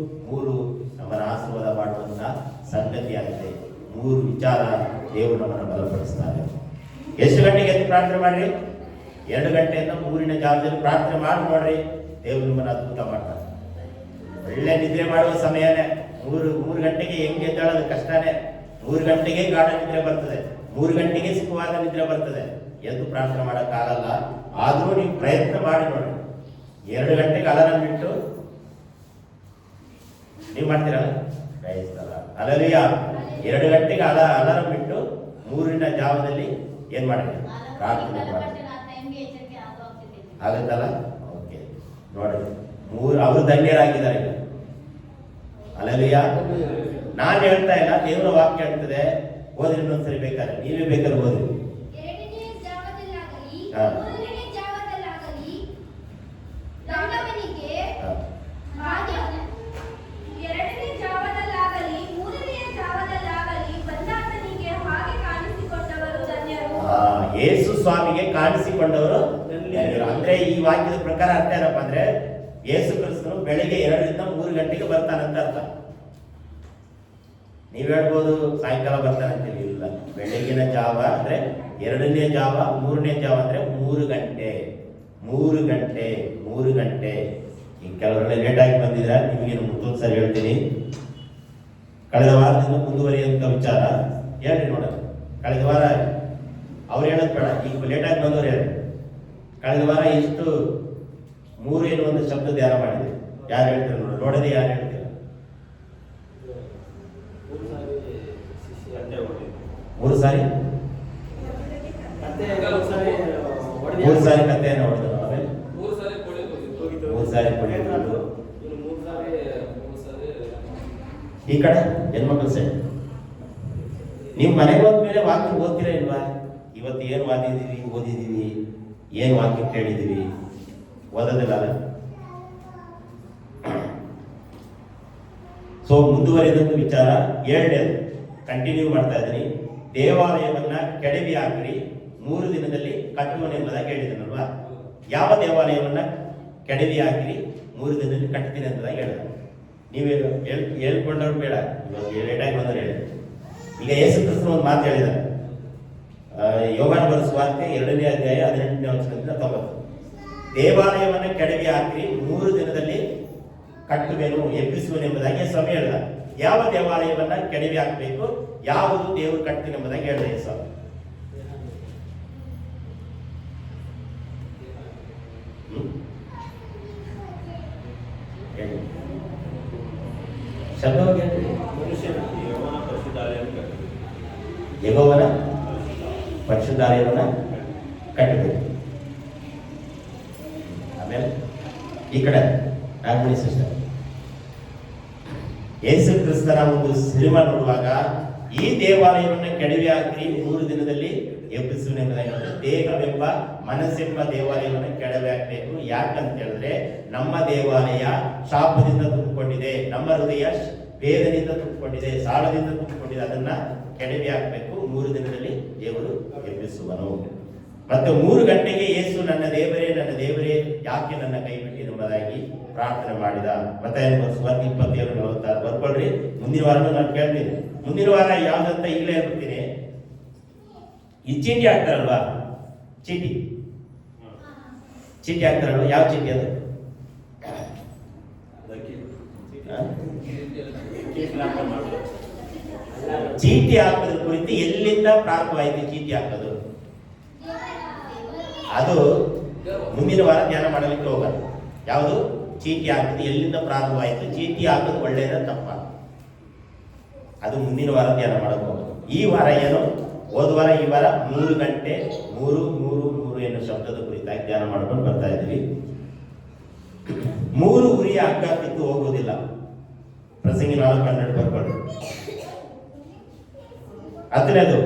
ನಮ್ಮನ್ನ ಆಶೀರ್ವಾದ ಮಾಡುವಂತ ಸಂಗತಿಯಾಗಿದೆ. 3 ವಿಚಾರ ದೇವರು ನಮ್ಮನ್ನು ಬಲಪಡಿಸ್ತಾರೆ. ಎಷ್ಟು ಗಂಟೆಗೆ ಎದ್ದು ಪ್ರಾರ್ಥನೆ ಮಾಡ್ರಿ? 2 ಗಂಟೆಯಿಂದ 3ನೇ ಜಾವದಲ್ಲಿ ಪ್ರಾರ್ಥನೆ ಮಾಡಿ ನೋಡ್ರಿ, ದೇವರು ನಿಮ್ಮನ್ನು ಅದ್ಭುತ ಮಾಡ್ತಾರೆ. ಒಳ್ಳೆ ನಿದ್ರೆ ಮಾಡುವ ಸಮಯನೇ. 3 ಗಂಟೆಗೆ ಹೆಂಗೆ ಎದ್ದೇಳೋದು ಕಷ್ಟನೇ. 3 ಗಂಟೆಗೆ ಗಾಢ ನಿದ್ರೆ ಬರ್ತದೆ, 3 ಗಂಟೆಗೆ ಸುಖವಾದ ನಿದ್ರೆ ಬರ್ತದೆ. ಎದ್ದು ಪ್ರಾರ್ಥನೆ ಮಾಡೋಕ್ಕಾಗಲ್ಲ. ಆದರೂ ನೀವು ಪ್ರಯತ್ನ ಮಾಡಿ ನೋಡಿ. 2 ಗಂಟೆಗೆ ಅಲಾರಾಮ್ ಬಿಟ್ಟು ನೀವು ಮಾಡ್ತೀರಲ್ಲ, ಅಲ್ಲರಿಯ 2 ಗಂಟೆಗೆ ಅಲಾರಾಮ್ ಬಿಟ್ಟು 3ನ ಜಾವದಲ್ಲಿ ಏನ್ ಮಾಡಿ ಪ್ರಾರ್ಥನೆ ಮಾಡಿ ಆಗುತ್ತಲ್ಲ. ಓಕೆ ನೋಡಿ, ಅವರು ಧನ್ಯರಾಗಿದ್ದಾರೆ. ಅಲ್ಲರಿಯ ನಾನು ಹೇಳ್ತಾ ಇಲ್ಲ, ದೇವರ ವಾಕ್ಯ ಹೇಳ್ತದೆ. ಓದ್ರಿ ಇನ್ನೊಂದ್ಸರಿ ಬೇಕಾದ್ರೆ, ನೀವೇ ಬೇಕಾದ್ರೆ ಓದ್ರಿ. 2ನೇ ಜಾವದಲ್ಲಾಗಲಿ 3ನೇ ಜಾವದಲ್ಲಾಗಲಿ ಬಂದವನಿಗೆ 2ನೇ ಜಾವದಲ್ಲಾಗಲಿ 3ನೇ ಜಾವದಲ್ಲಾಗಲಿ ಬಂದಾತನಿಗೆ ಹಾಗೆ ಕಾಣಿಸಿಕೊಂಡವರು ಧನ್ಯರು. ಯೇಸು ಸ್ವಾಮಿಗೆ ಕಾಣಿಸಿಕೊಂಡವರು ಧನ್ಯರು. ಅಂದ್ರೆ ಈ ವಾಕ್ಯದ ಪ್ರಕಾರ ಅರ್ಥ ಏನಪ್ಪ ಅಂದ್ರೆ, ಯೇಸು ಕ್ರಿಸ್ತನು ಬೆಳಿಗ್ಗೆ 2ರಿಂದ 3 ಗಂಟೆಗೆ ಬರ್ತಾನಂತ ಅರ್ಥ. ನೀವ್ ಹೇಳ್ಬೋದು ಸಾಯಂಕಾಲ ಬರ್ತಾನಂತೀವಿ. ಇಲ್ಲ, ಬೆಳಗಿನ ಜಾವ ಅಂದ್ರೆ 2ನೇ ಜಾವ, 3ನೇ ಜಾವ ಅಂದ್ರೆ 3 ಗಂಟೆ. 3 ಗಂಟೆ. ಈಗ ಕೆಲವರೆಲ್ಲ ಲೇಟ್ ಆಗಿ ಬಂದಿದ್ರೆ ನಿಮಗೆ ಮತ್ತೊಂದು ಸರಿ ಹೇಳ್ತೀನಿ. ಕಳೆದ ವಾರದಿಂದ ಮುಂದುವರಿಯುವಂತ ವಿಚಾರ ಹೇಳ್ರಿ ನೋಡ. ಕಳೆದ ವಾರ ಅವ್ರು ಹೇಳೋದು ಬೇಡ, ಈಗ ಲೇಟ್ ಆಗಿ ಬಂದವ್ರು ಹೇಳಿ. ಕಳೆದ ವಾರ ಎಷ್ಟು 3 ಏನು ಒಂದು ಶಬ್ದ ಧ್ಯಾನ ಮಾಡಿದೆ. ಯಾರು ಹೇಳ್ತಾರೆ ನೋಡಿ, ನೋಡದೆ ಯಾರು ಹೇಳ್ತೀರ? 3 ಸಾರಿ 3 ಸಾರಿ ಕಥೆಯನ್ನು ಹೊಡೆದ. ಆಮೇಲೆ 3 ಸಾರಿ ಪಡೆಯೋದು. ಈ ಕಡೆ ಹೆಣ್ಮಕ್ಳು ಸೈಡ್ ನೀವು ಮನೆಗೆ ಹೋದ್ಮೇಲೆ ವಾಕ್ಯ ಓದ್ತೀರಾ ಇಲ್ವಾ? ಇವತ್ತು ಏನು ಓದಿದೀವಿ, ಏನು ವಾಕ್ಯ ಕೇಳಿದೀವಿ, ಓದೋದಿಲ್ಲ. ಸೊ ಮುಂದುವರಿದಂತ ವಿಚಾರ 7ನೇದು ಕಂಟಿನ್ಯೂ ಮಾಡ್ತಾ ಇದ್ದೀನಿ. ದೇವಾಲಯವನ್ನ ಕೆಡವಿ ಹಾಕಿರಿ, 3 ದಿನದಲ್ಲಿ ಕಟ್ಟುವನೆಂಬುದಾಗಿ ಹೇಳಿದನಲ್ವಾ? ಯಾವ ದೇವಾಲಯವನ್ನ ಕೆಡವಿ ಹಾಕಿರಿ 3 ದಿನದಲ್ಲಿ ಕಟ್ತೀನಿ ಎಂಬುದಾಗಿ ಹೇಳಿದ. ನೀವು ಹೇಳ್ಕೊಂಡವ್ರು ಬೇಡ, ಇವಾಗ ಲೇಟಾಗಿ ಬಂದ್ರೆ ಹೇಳಿ. ಈಗ ಯೇಸು ಕ್ರಿಸ್ತನು ಒಂದು ಮಾತು ಹೇಳಿದ್ದಾರೆ. ಯೋಹಾನ ಬರೆದ ಸುವಾರ್ತೆ 2ನೇ ಅಧ್ಯಾಯ 18ನೇ ವಚನದಿಂದ 90. ದೇವಾಲಯವನ್ನ ಕೆಡವಿ ಹಾಕಿರಿ, 3 ದಿನದಲ್ಲಿ ಕಟ್ಟುವೆನು, ಎಬ್ಬಿಸುವೆನು ಎಂಬುದಾಗಿ ಸ್ವಾಮಿ ಹೇಳಿದ. ಯಾವ ದೇವಾಲಯವನ್ನ ಕೆಡವಿ ಹಾಕಬೇಕು, ಯಾವುದು ದೇವರು ಕಟ್ತೀನಿ ಎಂಬುದಾಗಿ ಹೇಳಿದ ಯೇಸು. ಯೆಹೋವನ ಪರಿಶುದ್ಧಾಲಯವನ್ನ ಕಟ್ಟಬೇಕು. ಆಮೇಲೆ ಈ ಕಡೆ ನಾಗಮಣಿ ಸಿಸ್ಟರ್ ಯೇಸು ಕ್ರಿಸ್ತನ ಒಂದು ಸಿನಿಮಾ ನೋಡುವಾಗ ಈ ದೇವಾಲಯವನ್ನು ಕೆಡವಿ ಹಾಕಿ 3 ದಿನದಲ್ಲಿ ಎಬ್ಬಿಸುವೆನೆಂಬುದಾಗಿ ದೇಹವೆಂಬ ಮನಸ್ಸೆಂಬ ದೇವಾಲಯವನ್ನು ಕೆಡವಿ ಹಾಕಬೇಕು. ಯಾಕಂತ ಹೇಳಿದ್ರೆ ನಮ್ಮ ದೇವಾಲಯ ಶಾಪದಿಂದ ತುಂಬಿಕೊಂಡಿದೆ, ನಮ್ಮ ಹೃದಯ ವೇದನೆಯಿಂದ ತುಂಬಿಕೊಂಡಿದೆ, ಸಾಲದಿಂದ ತುಂಬಿಕೊಂಡಿದೆ. ಅದನ್ನ ಕೆಡವಿ ಹಾಕಬೇಕು. 3 ದಿನದಲ್ಲಿ ದೇವರು ಎಬ್ಬಿಸುವನು. ಮತ್ತೆ 3 ಗಂಟೆಗೆ ಯೇಸು ನನ್ನ ದೇವರೇ ಯಾಕೆ ನನ್ನ ಕೈ ಬಿಟ್ಟಿರುವುದಾಗಿ ಪ್ರಾರ್ಥನೆ ಮಾಡಿದ. ಮತ್ತೆ 27:47 ಬರ್ಕೊಳ್ರಿ. ಮುಂದಿನ ವಾರನೂ ನಾನು ಕೇಳ್ತೀನಿ. ಮುಂದಿನ ವಾರ ಯಾವ್ದಂತ ಈಗಲೇ ಹೇಳ್ಬಿಡ್ತೀನಿ. ಈ ಚೀಟಿ ಹಾಕ್ತಾರಲ್ವಾ, ಚೀಟಿ ಹಾಕ್ತಾರಲ್ವಾ, ಯಾವ ಚೀಟಿ ಅದು? ಚೀಟಿ ಹಾಕೋದ್ರ ಕುರಿತು ಎಲ್ಲಿಂದ ಪ್ರಾರಂಭವಾಯಿತು ಚೀಟಿ ಹಾಕೋದು? ಅದು ಮುಂದಿನ ವಾರ ಧ್ಯಾನ ಮಾಡಲಿಕ್ಕೆ ಹೋಗೋಣ. ಯಾವುದು ಚೀಟಿ ಹಾಕೋದು ಎಲ್ಲಿಂದ ಪ್ರಾರಂಭವಾಯಿತು, ಚೀಟಿ ಹಾಕೋದು ಒಳ್ಳೆಯದ ತಪ್ಪ, ಅದು ಮುಂದಿನ ವಾರ ಧ್ಯಾನ ಮಾಡಕ್ಕೆ ಹೋಗೋಣ. ಈ ವಾರ ಏನು, ಹೋದ ವಾರ ಈ ವಾರ 3 ಗಂಟೆ 3 ಎನ್ನುವ ಶಬ್ದದ ಕುರಿತಾಗಿ ಧ್ಯಾನ ಮಾಡ್ಕೊಂಡು ಬರ್ತಾ ಇದ್ದೀವಿ. 3 ಉರಿಯ ಹಗ್ಗ ಕಿತ್ತು ಹೋಗುವುದಿಲ್ಲ. ಪ್ರಸಂಗಿ 4:12 ಬರ್ಕೊಂಡು. 10ನೇದು,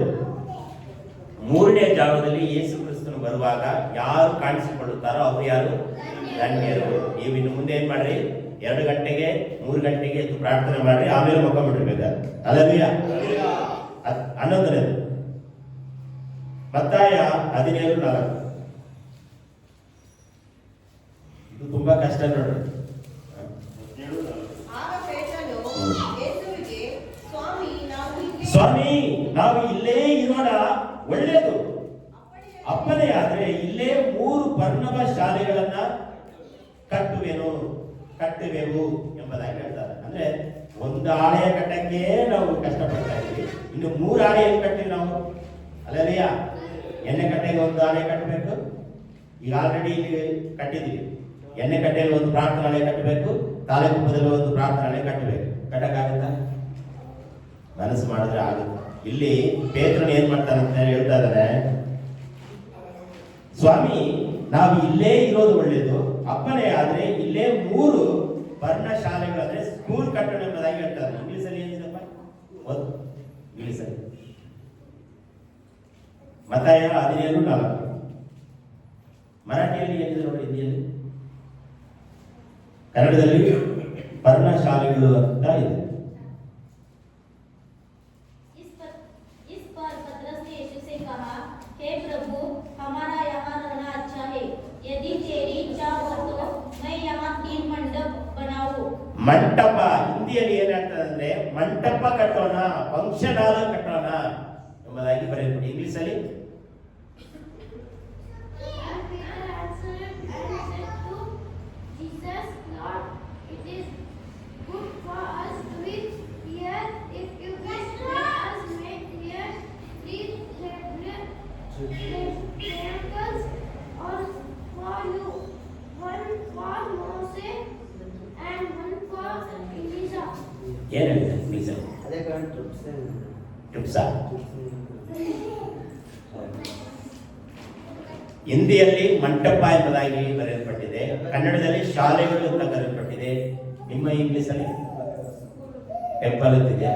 3ನೇ ಜಾವದಲ್ಲಿ ಯೇಸು ಕ್ರಿಸ್ತನು ಬರುವಾಗ ಯಾರು ಕಾಣಿಸಿಕೊಳ್ಳುತ್ತಾರೋ ಅವರು ಯಾರು? ಧನ್ಯರು. ನೀವು ಇನ್ನು ಮುಂದೆ ಏನ್ ಮಾಡ್ರಿ, 2 ಗಂಟೆಗೆ 3 ಗಂಟೆಗೆ ಎದ್ದು ಪ್ರಾರ್ಥನೆ ಮಾಡ್ರಿ, ಆಮೇಲೆ ಮುಖ ಬಿಟ್ಟಿರ್ಬೇಕಾದ್ರೆ. ಅಲ್ಲವೇ? 11ನೇದು, ಮತ್ತಾಯ 17:4. ಇದು ತುಂಬಾ ಕಷ್ಟ ನೋಡ್ರಿ. ಸ್ವಾಮಿ, ನಾವು ಇಲ್ಲೇ ಇರೋಣ, ಒಳ್ಳೆಯದು. ಅಪ್ಪನೇ ಆದ್ರೆ ಇಲ್ಲೇ 3 ಪರ್ಣವ ಶಾಲೆಗಳನ್ನ ಕಟ್ಟುವೆವು ಎಂಬುದಾಗಿ ಹೇಳ್ತಾರೆ. ಅಂದ್ರೆ 1 ಆಲಯ ಕಟ್ಟಕ್ಕೆ ನಾವು ಕಷ್ಟಪಡ್ತಾ ಇದ್ದೀವಿ, ಇನ್ನು 3 ಆಲಯ ಕಟ್ಟಿವಿ ನಾವು. ಅಲ್ಲಯ್ಯ, ಎಣ್ಣೆಕಟ್ಟೆಗೆ 1 ಆಲಯ ಕಟ್ಟಬೇಕು. ಈಗ ಆಲ್ರೆಡಿ ಇಲ್ಲಿ ಕಟ್ಟಿದ್ದೀವಿ. ಎಣ್ಣೆಕಟ್ಟೆಯಲ್ಲಿ 1 ಪ್ರಾರ್ಥನಾಲಯ ಕಟ್ಟಬೇಕು, ತಾಲೂಕುಪ್ಪದಲ್ಲಿ 1 ಪ್ರಾರ್ಥನಾಲಯ ಕಟ್ಟಬೇಕು. ಕಟ್ಟಕ್ಕಾಗುತ್ತಾ? ಮನಸ್ಸು ಮಾಡಿದ್ರೆ ಆಗುತ್ತೆ. ಇಲ್ಲಿ ಪೇತ್ರನು ಏನ್ ಮಾಡ್ತಾನಂತ ಹೇಳ್ತಾ ಇದ್ದಾನೆ, ಸ್ವಾಮಿ ನಾವು ಇಲ್ಲೇ ಇರೋದು ಒಳ್ಳೇದು, ಅಪ್ಪನೇ ಆದ್ರೆ ಇಲ್ಲೇ 3 ಪರ್ಣಶಾಲೆಗಳಂದ್ರೆ ಸ್ಕೂಲ್ ಕಟ್ಟಣ ಎಂಬುದಾಗಿ ಹೇಳ್ತಾರೆ. ಇಂಗ್ಲಿಷಲ್ಲಿ ಏನಿದಪ್ಪ? ಇಂಗ್ಲಿಷಲ್ಲಿ ಮತ್ತಾಯ 17:4. ಮರಾಠಿಯಲ್ಲಿ ಏನಿದೆ ನೋಡಿ, ಹಿಂದಿಯಲ್ಲಿ, ಕನ್ನಡದಲ್ಲಿ ಪರ್ಣಶಾಲೆಗಳು ಅಂತ ಇದೆ. ಮಂಟಪ, ಹಿಂದಿಯಲ್ಲಿ ಏನಾಗ್ತದೆ ಅಂದ್ರೆ ಮಂಟಪ ಕಟ್ಟೋಣ, ಫಂಕ್ಷನ್ ಹಾಲ್ ಕಟ್ಟೋಣ ಎಂಬುದಾಗಿ ಬರೆಯಲ್ಪಟ್ಟು. ಇಂಗ್ಲಿಷಲ್ಲಿ ಏನ್ ಹೇಳಿದೆ ಇಂಗ್ಲಿಷಲ್ಲಿ? ಟ್ರಿಪ್ಸಾ? ಹಿಂದಿಯಲ್ಲಿ ಮಂಟಪ ಎಂಬುದಾಗಿ ಬರೆಯಲ್ಪಟ್ಟಿದೆ, ಕನ್ನಡದಲ್ಲಿ ಶಾಲೆಗಳು ಅಂತ ಬರೆಯಲ್ಪಟ್ಟಿದೆ. ನಿಮ್ಮ ಇಂಗ್ಲಿಷಲ್ಲಿ ಟೆಂಪಲ್ ಅಂತಿದೆಯಾ?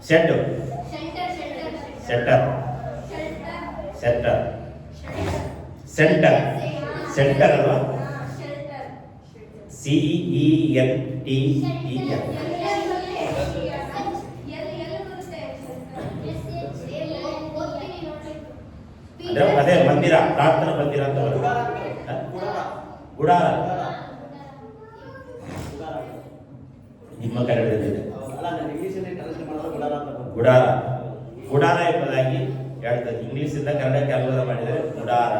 ಶೆಡ್, ಸೆಂಟರ್, ಸೆಂಟರ್ ಅಲ್ವಾ? CENTER. ಅದೇ ಮಂದಿರ, ಪ್ರಾರ್ಥನಾ ಮಂದಿರ ಅಂತ ಬರುತ್ತೆ. ಗುಡಾರ ನಿಮ್ಮ ಕನ್ನಡದಲ್ಲಿದೆ. ಗುಡಾರ ಎಂಬುದಾಗಿ ಹೇಳ್ತದೆ. ಇಂಗ್ಲಿಷ್ ಇಂದ ಕನ್ನಡಕ್ಕೆ ಅನುವಾದ ಮಾಡಿದರೆ ಗುಡಾರ.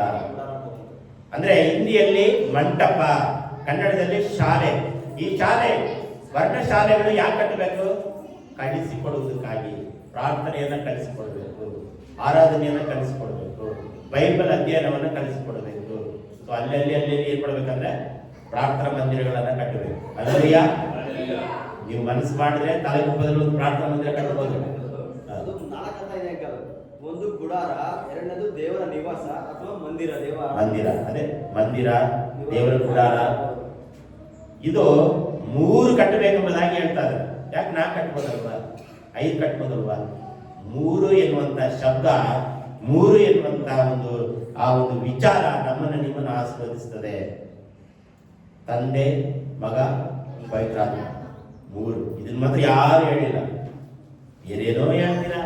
ಅಂದ್ರೆ ಹಿಂದಿಯಲ್ಲಿ ಮಂಟಪ, ಕನ್ನಡದಲ್ಲಿ ಶಾಲೆ. ಈ ಶಾಲೆ, ವರ್ಣಶಾಲೆಗಳು ಯಾಕೆ ಕಟ್ಟಬೇಕು? ಕಲಿಸಿಕೊಡುವುದಕ್ಕಾಗಿ. ಪ್ರಾರ್ಥನೆಯನ್ನ ಕಲಿಸಿಕೊಡಬೇಕು, ಆರಾಧನೆಯನ್ನ ಕಲಿಸಿಕೊಡ್ಬೇಕು, ಬೈಬಲ್ ಅಧ್ಯಯನವನ್ನ ಕಲಿಸಿಕೊಡಬೇಕು. ಸೊ ಅಲ್ಲಲ್ಲಿ ಏನ್ ಮಾಡ್ಬೇಕಂದ್ರೆ ಪ್ರಾರ್ಥನಾ ಮಂದಿರಗಳನ್ನ ಕಟ್ಟಬೇಕು. ಅಲ್ಲಯ್ಯ, ನೀವು ಮನಸ್ಸು ಮಾಡಿದ್ರೆ ತಾಲೂಕುಪ್ಪದಲ್ಲಿ 1 ಪ್ರಾರ್ಥನಾ ಮಂದಿರ ಕಟ್ಟಬಹುದು. ಅದು 4 ಇದೆ. 1 ಗುಡಾರ, 2ನೇದು ದೇವರ ನಿವಾಸ ಅಥವಾ ಮಂದಿರ. ಮಂದಿರ ಅದೇ ಮಂದಿರ, ದೇವರ ಗುಡಾರ. ಇದು 3 ಕಟ್ಟಬೇಕೆಂಬುದಾಗಿ ಹೇಳ್ತಾರೆ. ಯಾಕೆ 4 ಕಟ್ಬೋದಲ್ವಾ, 5 ಕಟ್ಬೋದಲ್ವಾ? 3 ಎನ್ನುವಂತ ಶಬ್ದ, 3 ಎನ್ನುವಂತ ಒಂದು ವಿಚಾರ ನಮ್ಮನ್ನು ನಿಮ್ಮನ್ನು ಆಶೀರ್ವದಿಸುತ್ತದೆ. ತಂದೆ, ಮಗ, ಪವಿತ್ರಾತ್ಮ, 3. ಇದನ್ನ ಮಾತ್ರ ಯಾರು ಹೇಳಿಲ್ಲ, ಏನೇನೋ ಹೇಳ್ತೀರಾ.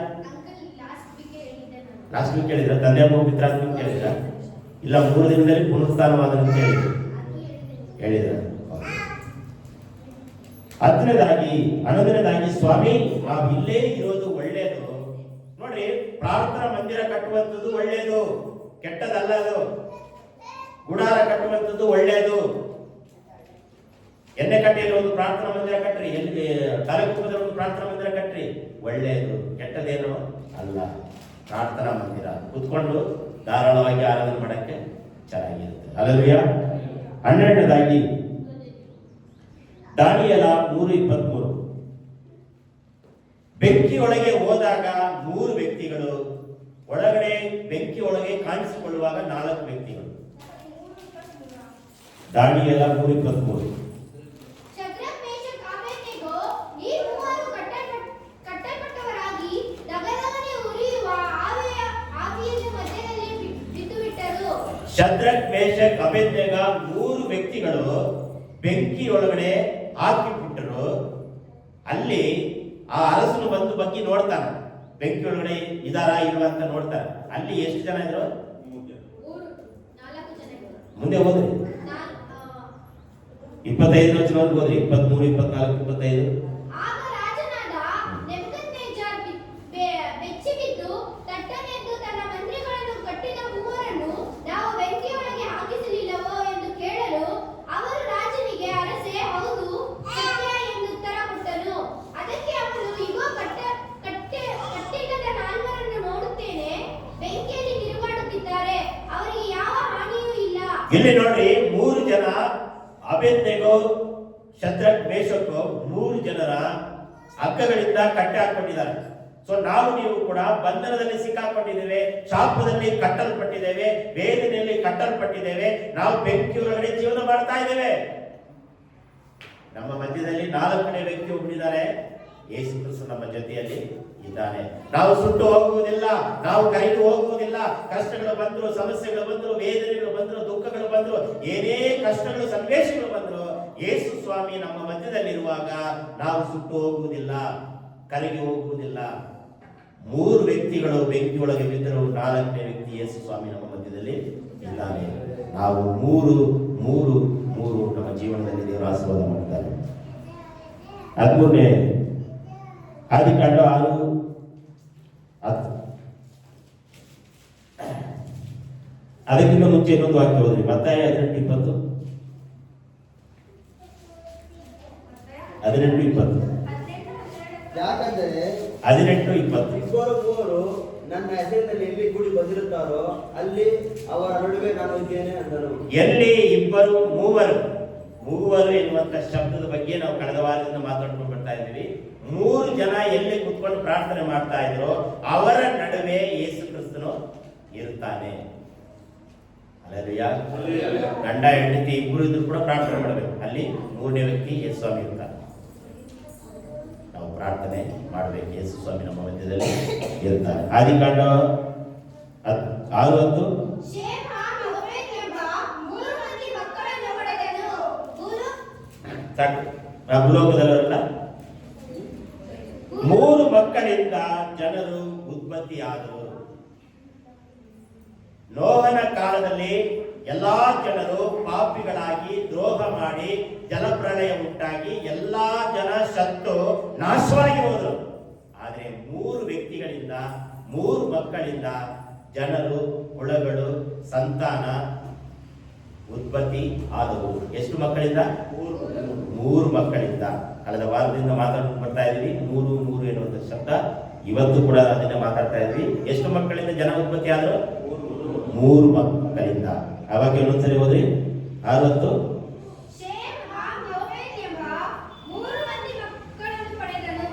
ಲಾಸ್ಟ್ ವೀಕ್ ಹೇಳಿದ್ರ ತಂದೆ, ಮಗ, ಪವಿತ್ರಾತ್ಮ ಹೇಳಿದ್ರ? ಇಲ್ಲ, 3 ದಿನದಲ್ಲಿ ಪುನರುತ್ಥಾನವಾದನು ಹೇಳಿದ್ರ? 10ನೇದಾಗಿ, 11ನೇದಾಗಿ, ಸ್ವಾಮಿ ನಾವು ಇಲ್ಲೇ ಇರೋದು ಒಳ್ಳೆಯದು, ಪ್ರಾರ್ಥನಾ ಮಂದಿರ ಕಟ್ಟುವಂಥದ್ದು ಒಳ್ಳೆಯದು, ಕೆಟ್ಟದಲ್ಲ ಅದು. ಗುಡಾರ ಕಟ್ಟುವಂಥದ್ದು ಒಳ್ಳೆಯದು. ಎಣ್ಣೆಕಟ್ಟೆಯಲ್ಲಿ ಒಂದು ಪ್ರಾರ್ಥನಾ ಮಂದಿರ ಕಟ್ಟ್ರಿ, ಎಲ್ಲಿ ತಲೆಕುಪ್ಪದಲ್ಲಿ ಒಂದು ಪ್ರಾರ್ಥನಾ ಮಂದಿರ ಕಟ್ಟ್ರಿ, ಒಳ್ಳೆಯದು, ಕೆಟ್ಟದೇನು ಅಲ್ಲ. ಪ್ರಾರ್ಥನಾ ಮಂದಿರ ಕುತ್ಕೊಂಡು ಧಾರಾಳವಾಗಿ ಆರಾಧನೆ ಮಾಡಕ್ಕೆ ಚೆನ್ನಾಗಿರುತ್ತೆ. ಹಲ್ಲೆಲೂಯಾ. 12ನೇದಾಗಿ ದಾನಿಯೇಲ 3:23. ಬೆಂಕಿಯೊಳಗೆ ಹೋದಾಗ 3 ವ್ಯಕ್ತಿಗಳು, ಒಳಗಡೆ ಬೆಂಕಿ ಒಳಗೆ ಕಾಣಿಸಿಕೊಳ್ಳುವಾಗ 4 ವ್ಯಕ್ತಿಗಳು. ದಾನಿಯೇಲ 3:23. ಶದ್ರಕ್, ಮೇಷಕ್, ಅಬೇದ್ನೆಗೋ ಈ ಮೂವರು ಕಟ್ಟಲ್ಪಟ್ಟವರಾಗಿ ದಗದಗನೆ ಉರಿಯುವ ಆವಿಯ ಮಧ್ಯದಲ್ಲಿ ಬಿದ್ದುಬಿಟ್ಟರು. ಶದ್ರಕ್, ಮೇಷಕ್, ಅಬೇದ್ನೆಗ 3 ವ್ಯಕ್ತಿಗಳು ಬೆಂಕಿಯೊಳಗಡೆ ಹಾಕಿಬಿಟ್ಟರು. ಅಲ್ಲಿ ಆ ಅರಸನು ಬಂದು ಬಗ್ಗಿ ನೋಡ್ತಾನೆ, ಬೆಂಕಿ ಒಳಗಡೆ ಇದಾರ ಇಲ್ವಾ ಅಂತ ನೋಡ್ತಾರೆ. ಅಲ್ಲಿ ಎಷ್ಟು ಜನ ಇದ್ರು? 4 ಜನ. ಮುಂದೆ ಹೋದ್ರಿ 25 ವಚನ ಓದ್ರಿ. 23, 24, 25. ಆಗ ರಾಜನಾದ ನೆಬೂಕದ್ನೆಚ್ಚರ್ ಬೆಚ್ಚಿಬಿದ್ದು ತಟ್ಟನೆದ್ದು ತನ್ನ ಮಂತ್ರಿಗಳನ್ನು ಕಟ್ಟಿದ ಮೂವರನ್ನು ನಾವು ಬೆಂಕಿಯೊಳಗೆ ಹಾಕಿಸಲಿಲ್ಲವೋ ಎಂದು ಕೇಳಲು ಅವರು ರಾಜನಿಗೆ, ಅರಸೇ, ಹೌದು, ಸತ್ಯ ಎಂದು ಉತ್ತರ ಕೊಟ್ಟನು. ಅದಕ್ಕೆ ಅವನು, ಇಗೋ, ಕಟ್ಟಿಲ್ಲದ 4 ನೋಡುತ್ತೇನೆ, ಬೆಂಕಿಯಲ್ಲಿ ತಿರುಗಾಡುತ್ತಿದ್ದಾರೆ, ಅವರಿಗೆ ಯಾವ ಹಾನಿಯೂ ಇಲ್ಲ. ಇಲ್ಲಿ ನೋಡ್ರಿ, 3 ಜನ ಅಬೇದ್ನೆಗೋ, ಶದ್ರಕ್, ಮೇಷಕ್ 3 ಜನರ ಹಗ್ಗಗಳಿಂದ ಕಟ್ಟೆ ಹಾಕೊಂಡಿದ್ದಾರೆ. ಸೊ ನಾವು ನೀವು ಕೂಡ ಬಂಧನದಲ್ಲಿ ಸಿಕ್ಕಾಕೊಂಡಿದ್ದೇವೆ, ಶಾಪದಲ್ಲಿ ಕಟ್ಟಲ್ಪಟ್ಟಿದ್ದೇವೆ, ವೇದನೆಯಲ್ಲಿ ಕಟ್ಟಲ್ಪಟ್ಟಿದ್ದೇವೆ. ನಾವು ಬೆಂಕಿ ಒಳಗಡೆ ಜೀವನ ಮಾಡ್ತಾ ಇದ್ದೇವೆ. ನಮ್ಮ ಮಧ್ಯದಲ್ಲಿ 4ನೇ ವ್ಯಕ್ತಿ ಒಬ್ಬನಿದ್ದಾರೆ, ಯೇಸು ಕ್ರಿಸ್ತ ನಮ್ಮ ಜೊತೆಯಲ್ಲಿ ಇದ್ದಾನೆ. ನಾವು ಸುಟ್ಟು ಹೋಗುವುದಿಲ್ಲ, ನಾವು ಕೈದು ಹೋಗುವುದಿಲ್ಲ. ಕಷ್ಟಗಳು ಬಂದ್ರು, ಸಮಸ್ಯೆಗಳು ಬಂದ್ರು, ವೇದನೆಗಳು ಬಂದ್ರು, ದುಃಖಗಳು ಬಂದ್ರು, ಏನೇ ಕಷ್ಟಗಳು ಸನ್ನಿವೇಶಗಳು ಬಂದ್ರು, ಯೇಸು ಸ್ವಾಮಿ ನಮ್ಮ ಮಧ್ಯದಲ್ಲಿರುವಾಗ ನಾವು ಸುಟ್ಟು ಹೋಗುವುದಿಲ್ಲ, ಕರಗಿ ಹೋಗುವುದಿಲ್ಲ. 3 ವ್ಯಕ್ತಿಗಳು ಬೆಂಕಿಯೊಳಗೆ ಬಿದ್ದರು, 4ನೇ ವ್ಯಕ್ತಿ ಯೇಸು ಸ್ವಾಮಿ ನಮ್ಮ ಮಧ್ಯದಲ್ಲಿ ಇದ್ದಾನೆ. ನಾವು ಮೂರು ನಮ್ಮ ಜೀವನದಲ್ಲಿ ದೇವರು ಆಶೀರ್ವಾದ ಮಾಡ್ತಾರೆ. 13ನೇ ಆದಿಕಾಂಡ 6:10. ಅದಕ್ಕಿಂತ ಮುಂಚೆ ಇನ್ನೊಂದು ವಾಕ್ಯ ಹೋದ್ರಿ, ಮತ್ತಾಯ 18:20. 18:20. ಯಾಕಂದರೆ 18:20. 2-3 ನನ್ನ ಹೆಸರಿನಲ್ಲಿ ಎಲ್ಲಿ ಕೂಡಿ ಬಂದಿರುತ್ತಾರೋ ಅಲ್ಲಿ ಅವರ ನಡುವೆ ನಾನು ಇದ್ದೇನೆ ಅಂದನು. ಎಲ್ಲಿ 2 ಮೂವರು ಎನ್ನುವಂತ ಶಬ್ದದ ಬಗ್ಗೆ ನಾವು ಕಳೆದ ವಾರದಿಂದ ಮಾತಾಡ್ಕೊಂಡು ಬರ್ತಾ ಇದ್ದೀವಿ. 3 ಜನ ಎಲ್ಲಿ ಕುತ್ಕೊಂಡು ಪ್ರಾರ್ಥನೆ ಮಾಡ್ತಾ ಇದ್ರು, ಅವರ ನಡುವೆ ಯೇಸು ಕ್ರಿಸ್ತನು ಇರ್ತಾನೆ. ಹಲ್ಲೆಲೂಯಾ. ಗಂಡ ಹೆಂಡತಿ ಇಬ್ಬರು ಇದ್ರು ಕೂಡ ಪ್ರಾರ್ಥನೆ ಮಾಡಬೇಕು. ಅಲ್ಲಿ 3ನೇ ವ್ಯಕ್ತಿ ಯೇಸು ಸ್ವಾಮಿ ಇರ್ತಾನೆ. ನಾವು ಪ್ರಾರ್ಥನೆ ಮಾಡಬೇಕು, ಯೇಸು ಸ್ವಾಮಿ ನಮ್ಮ ಮಧ್ಯದಲ್ಲಿ ಇರ್ತಾನೆ. ಆದಿಕಾಂಡ 6:10. ಶೇಮ್, ಹಾಮ್, ಯೆಫೆತ್ ಎಂಬ 3 ಮಂದಿ ಮಕ್ಕಳನ್ನು ಪಡೆದನು. ಭೂಲೋಕದವರಲ್ಲ, 3 ಮಕ್ಕಳಿಂದ ಜನರು ಉತ್ಪತ್ತಿಯಾದರು. ನೋಹನ ಕಾಲದಲ್ಲಿ ಎಲ್ಲಾ ಜನರು ಪಾಪಿಗಳಾಗಿ ದ್ರೋಹ ಮಾಡಿ ಜಲಪ್ರಳಯ ಉಂಟಾಗಿ ಎಲ್ಲಾ ಜನ ಸತ್ತು ನಾಶವಾಗಿ ಹೋದರು. ಆದರೆ 3 ವ್ಯಕ್ತಿಗಳಿಂದ, 3 ಮಕ್ಕಳಿಂದ ಜನರು, ಕುಳಗಳು, ಸಂತಾನ ಉತ್ಪತ್ತಿ ಆದವು. ಎಷ್ಟು ಮಕ್ಕಳಿಂದ? 3 ಮಕ್ಕಳಿಂದ. ಕಳೆದ ವಾರದಿಂದ ಮಾತಾಡ್ಕೊಂಡು ಬರ್ತಾ ಇದೀವಿ. 3 ಎನ್ನುವಂತ ಶಬ್ದ ಇವತ್ತು ಕೂಡ ಅದನ್ನೇ ಮಾತಾಡ್ತಾ ಇದ್ವಿ. ಎಷ್ಟು ಮಕ್ಕಳಿಂದ ಜನ ಉತ್ಪತ್ತಿ ಆದರು? 3 ಮಕ್ಕಳಿಂದ. ಅವಾಗ ಇನ್ನೊಂದ್ಸರಿ ಹೋದ್ರಿ 60. ಶೇಮ್, ಹಾಮ್, ಯೆಫೆತ್ ಎಂಬ 3 ಮಂದಿ ಮಕ್ಕಳನ್ನು ಪಡೆದನು.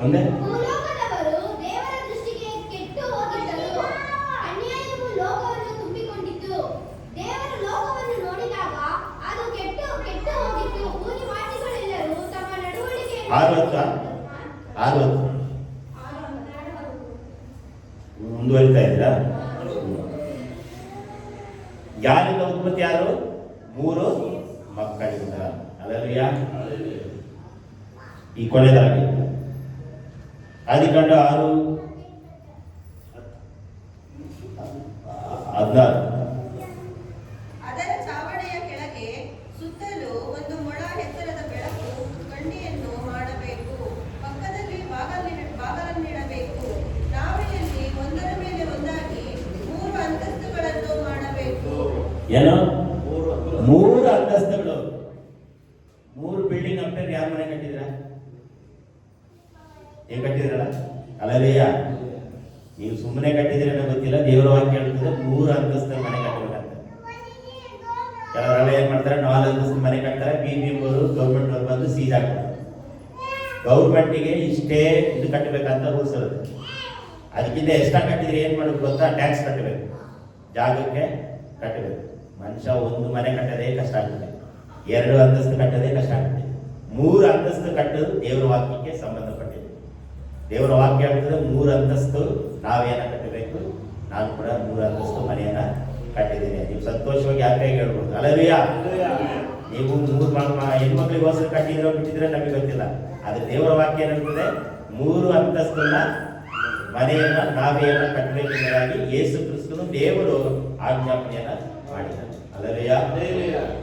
ಮುಂದೆ ಭೂಲೋಕದವರು ದೇವರ ದೃಷ್ಟಿಗೆ ಕೆಟ್ಟು ಹೋಗಿದ್ದರು. ಅನ್ಯಾಯವು ಲೋಕವನ್ನು ತುಂಬಿಕೊಂಡಿತ್ತು. ದೇವರು ಲೋಕವನ್ನು ನೋಡಿದಾಗ ಅದು ಕೆಟ್ಟು ಹೋಗಿತ್ತು. ಭೂನಿವಾಸಿಗಳೆಲ್ಲರೂ ತಮ್ಮ ನಡವಳಿಕೆ 60 ಮುಂದುವರಿತಾ ಇದ್ದೀರಾ? ಯಾರಿಂದ ಉತ್ಪತ್ತಿ ಆದರು? 3 ಮಕ್ಕಳಿಂದ. ಹಲ್ಲೆಲೂಯಾ. ಈ ಕೊನೆಯದಾಗಿ ಆದಿಕಾಂಡ 6:16. ಅದರ ಚಾವಣಿಯ ಕೆಳಗೆ ಸುತ್ತಲೂ 1 ಮೊಳ ಎತ್ತರದ ಬೆಳಕು ಕಣ್ಣಿಯನ್ನು ಮಾಡಬೇಕು. ಪಕ್ಕದಲ್ಲಿ ಬಾಗಲನ್ನಿಡಬೇಕು. ಏನು ಮೂರು ಅಂತಸ್ತು. 3 ಅಂತಸ್ತುಗಳು. 3 ಬಿಲ್ಡಿಂಗ್ ಅಂತಾರೆ. ಯಾರ ಮನೆ ಕಟ್ಟಿದ್ರ? ಏನ್ ಕಟ್ಟಿದ್ರಲ್ಲ? ಅಲ್ಲಯ್ಯ, ನೀವು ಸುಮ್ಮನೆ ಕಟ್ಟಿದ್ರೆ ಗೊತ್ತಿಲ್ಲ. ದೇವರ ವಾಕ್ಯ ಹೇಳ್ತಿದ್ರೆ 3 ಅಂತಸ್ತಿನ ಮನೆ ಕಟ್ಟಬೇಕಂತ. ಕೆಲವರೆಲ್ಲ ಏನ್ ಮಾಡ್ತಾರೆ, 4 ಅಂತಸ್ತಿನ ಮನೆ ಕಟ್ತಾರೆ. BBMವರು ಗೌರ್ಮೆಂಟ್ ಅವ್ರು ಬಂದು ಸೀಜ್ ಹಾಕ್ತಾರೆ. ಗೌರ್ಮೆಂಟ್ಗೆ ಇಷ್ಟೇ ಇದು ಕಟ್ಟಬೇಕಂತ ರೂಲ್ಸ್ ಇರುತ್ತೆ. ಅದಕ್ಕಿಂತ ಎಕ್ಸ್ಟ್ರಾ ಕಟ್ಟಿದ್ರೆ ಏನ್ ಮಾಡೋದು ಗೊತ್ತಾ? ಟ್ಯಾಕ್ಸ್ ಕಟ್ಟಬೇಕು, ಜಾಗಕ್ಕೆ ಕಟ್ಟಬೇಕು. ಮನುಷ್ಯ 1 ಮನೆ ಕಟ್ಟೋದೇ ಕಷ್ಟ ಆಗ್ತದೆ, 2 ಅಂತಸ್ತು ಕಟ್ಟೋದೇ ಕಷ್ಟ ಆಗ್ತದೆ. 3 ಅಂತಸ್ತು ಕಟ್ಟೋದು ದೇವರ ವಾಕ್ಯಕ್ಕೆ ಸಂಬಂಧಪಟ್ಟಿದೆ. ದೇವರ ವಾಕ್ಯ ಹೇಳ್ತದೆ 3 ಅಂತಸ್ತು ನಾವೇನ ಕಟ್ಟಬೇಕು. ನಾನು ಕೂಡ 3 ಅಂತಸ್ತು ಮನೆಯನ್ನ ಕಟ್ಟಿದ್ದೀನಿ. ನೀವು ಸಂತೋಷವಾಗಿ ಯಾಕೆ ಹೇಳ್ಬೋದು. ಅಲ್ಲವಯ್ಯ, ನೀವು 3 ಹೆಣ್ಮಕ್ಳಿಗೋಸ್ಕರ ಕಟ್ಟಿದ್ರೋ ಬಿಟ್ಟಿದ್ರೆ ನಮಗೆ ಗೊತ್ತಿಲ್ಲ. ಆದ್ರೆ ದೇವರ ವಾಕ್ಯ ಏನಾಗ್ತದೆ, 3 ಅಂತಸ್ತುನ ಮನೆಯನ್ನ ನಾವೇನ ಕಟ್ಟಬೇಕೆಂಬುದಾಗಿ ಯೇಸು ಕ್ರಿಸ್ತನು ದೇವರು ಆಜ್ಞಾಪನೆಯನ್ನ ಮಾಡಿದ್ದಾರೆ. ಅಲ್ಲವಯ್ಯ,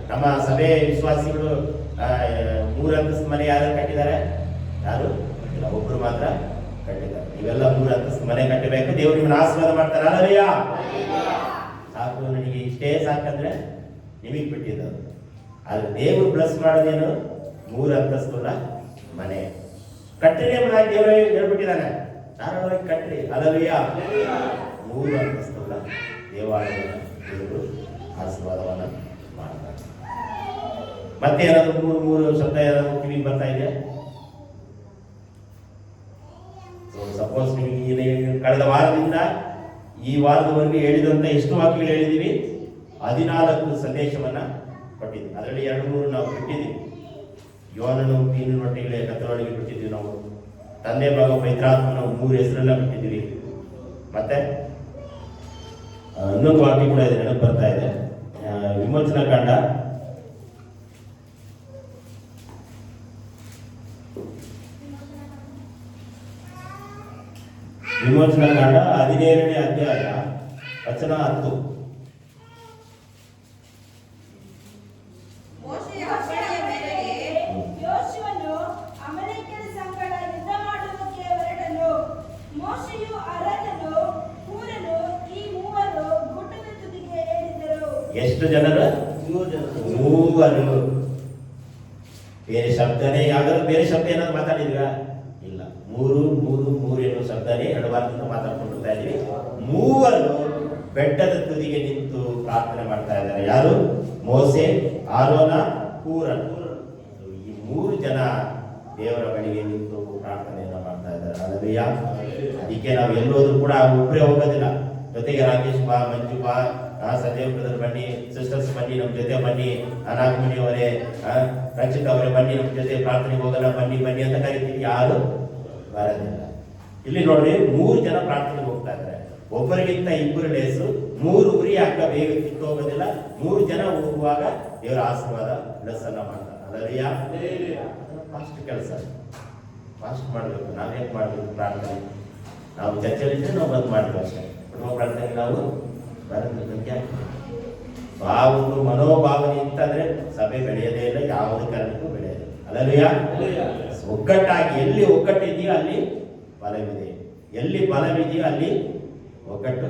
ನಮ್ಮ ಸಭೆ ವಿಶ್ವಾಸಿಗಳು 3 ಅಂತಸ್ತು ಮನೆ ಯಾರು ಕಟ್ಟಿದ್ದಾರೆ? ಯಾರು ಇಲ್ಲ, ಒಬ್ರು ಮಾತ್ರ ಕಟ್ಟಿದ್ದಾರೆ. ನೀವೆಲ್ಲ 3 ಅಂತಸ್ತು ಮನೆ ಕಟ್ಟಬೇಕು. ದೇವರು ನಿಮ್ಮನ್ನ ಆಶೀರ್ವಾದ ಮಾಡ್ತಾರೆ. ಅಲ್ಲವಯ್ಯ, ಸಾಕು, ನನಗೆ ಇಷ್ಟೇ ಸಾಕಂದ್ರೆ ನಿಮಗೆ ಬಿಟ್ಟಿದ್ದು. ಆದ್ರೆ ದೇವರು ಪ್ಲಸ್ ಮಾಡೋದೇನು? 3 ಅಂತಸ್ತುನ ಮನೆ ಕಟ್ಟಿರಿ ಎಂಬುದಾಗಿ ದೇವರೇ ಹೇಳ್ಬಿಟ್ಟಿದ್ದಾನೆ. ಧಾರಾಳವಾಗಿ ಕಟ್ಟಿರಿ. ಅಲ್ಲವಯ್ಯ, 3 ಅಂತಸ್ತುನ ದೇವಾಲಯ ದೇವರು ಆಶೀರ್ವಾದವನ್ನ ಮಾಡ್ತಾರೆ. ಮತ್ತೆ ಏನಾದ್ರು 3 ಶಬ್ದ ಏನಾದ್ರು ಕಿವಿಗೆ ಬರ್ತಾ ಇದೆ? ಸಪೋಸ್ ನಿಮಗೆ ಕಳೆದ ವಾರದಿಂದ ಈ ವಾರದವರೆಗೆ ಹೇಳಿದಂತ ಎಷ್ಟು ವಾಕ್ಯಗಳು ಹೇಳಿದೀವಿ? 14 ಸಂದೇಶವನ್ನ ಕೊಟ್ಟಿದ್ವಿ. ಅದರಲ್ಲಿ 2-3 ನಾವು ಬಿಟ್ಟಿದ್ದೀವಿ. ಯೋನನು ಮೀನು ರೊಟ್ಟಿಗಳ ಕತ್ತಲೊಳಗೆ ಬಿಟ್ಟಿದ್ವಿ ನಾವು. ತಂದೆ ಭಾಗ ಪವಿತ್ರಾತ್ಮನ 3 ಹೆಸರೆಲ್ಲ ಬಿಟ್ಟಿದ್ದೀವಿ. ಮತ್ತೆ ಇನ್ನೊಂದು ವಾಕ್ಯ ಕೂಡ ಇದೆ, ನೆನಪು ಬರ್ತಾ ಇದೆ. ವಿಮೋಚನಾ ಕಾಂಡ 17ನೇ ಅಧ್ಯಾಯ ವಚನ 10. ಮೋಶೆಯ ಅಪ್ಪಣೆಯ ಮೇರೆಗೆ ಯೋಶುವನು ಅಮಲೇಕ್ಯರ ಸಂಗಡ ಯುದ್ಧ ಮಾಡುವುದಕ್ಕೆ ಹೊರಟನು. ಮೋಶೆಯು ಅರನನು ಹೂರನು ಈ ಮೂವರು ಗುಡ್ಡದ ತುದಿಗೆ ಏರಿದರು. ಎಷ್ಟು ಜನರು? 3. ಬೇರೆ ಶಬ್ದನೇ ಯಾವ್ದಾದ್ರು ಬೇರೆ ಶಬ್ದ ಏನಾದ್ರು ಮಾತಾಡಿದ್ವಾ? ಇಲ್ಲ. 3 ಎನ್ನುವ ಶಬ್ದನೇ 2 ವಾರದಿಂದ ಮಾತಾಡ್ಕೊಂಡು ಬರ್ತಾ ಇದೀವಿ. 3 ಬೆಟ್ಟದ ತುದಿಗೆ ನಿಂತು ಪ್ರಾರ್ಥನೆ ಮಾಡ್ತಾ ಇದ್ದಾರೆ. ಯಾರು? ಮೋಸೆ, ಆರೋನ, ಹೂರನ್. ಈ 3 ಜನ ದೇವರ ಬಳಿಗೆ ನಿಂತು ಪ್ರಾರ್ಥನೆಯನ್ನ ಮಾಡ್ತಾ ಇದ್ದಾರೆ. ಅಲ್ಲವಯ್ಯ, ಅದಕ್ಕೆ ನಾವು ಎಲ್ಲೋದ್ರು ಕೂಡ ಒಬ್ಬರೇ ಹೋಗೋದಿಲ್ಲ. ಜೊತೆಗೆ ರಾಕೇಶ್ ಬಾ, ಮಂಜು ಬಾ, ಸಂಜಯ್ ಬ್ರದರ್ ಬನ್ನಿ, ಸಿಸ್ಟರ್ಸ್ ಬನ್ನಿ, ನಮ್ಮ ಜೊತೆ ಬನ್ನಿ, ನಾಗಮಣಿ ಅವರೇ, ರಕ್ಷಿತ್ ಅವರೇ ಬನ್ನಿ, ನಮ್ಮ ಜೊತೆ ಪ್ರಾರ್ಥನೆಗೆ ಹೋಗೋಣ, ಬನ್ನಿ ಬನ್ನಿ ಅಂತ ಕರಿತೀವಿ. ಯಾರು ಬರೋದಿಲ್ಲ. ಇಲ್ಲಿ ನೋಡ್ರಿ, 3 ಜನ ಪ್ರಾರ್ಥನೆಗೆ ಹೋಗ್ತಾ ಇದ್ದಾರೆ. ಒಬ್ಬರಿಗಿಂತ 2 ಲೇಸು. 3 ಉರಿ ಹಾಕ ಬೇಗ ಕಿತ್ತು ಹೋಗೋದಿಲ್ಲ. 3 ಜನ ಹೋಗುವಾಗ ದೇವರ ಆಶೀರ್ವಾದ ಬ್ಲೆಸ್ ಅನ್ನ ಮಾಡ್ತಾರೆ. ಅಲ್ಲವಯ್ಯ, ಫಾಸ್ಟ್ ಕೆಲಸ, ಫಾಸ್ಟ್ ಮಾಡಬೇಕು. ನಾವೇನ್ ಮಾಡಬೇಕು? ಪ್ರಾರ್ಥನೆ ನಾವು ಚರ್ಚೆಲಿದ್ರೆ ನಾವು ಬಂದ್ ಮಾಡ್ತೀವಿ ಅಷ್ಟೇ. ಕುಟುಂಬ ಪ್ರಾರ್ಥನೆಗೆ ನಾವು ಬರೋದಕ್ಕೆ ಆ ಒಂದು ಮನೋಭಾವನೆ ಇತ್ತಂದ್ರೆ ಸಭೆ ಬೆಳೆಯೋದೇ ಇಲ್ಲ, ಯಾವುದೇ ಕಾರಣಕ್ಕೂ ಬೆಳೆಯೋದು. ಅಲ್ಲವಯ್ಯ, ಒಗ್ಗಟ್ಟಾಗಿ ಎಲ್ಲಿ ಒಗ್ಗಟ್ಟಿದೆಯೋ ಅಲ್ಲಿ ಬಲವಿದೆ, ಎಲ್ಲಿ ಬಲವಿದೆಯೋ ಅಲ್ಲಿ ಒಗ್ಗಟ್ಟು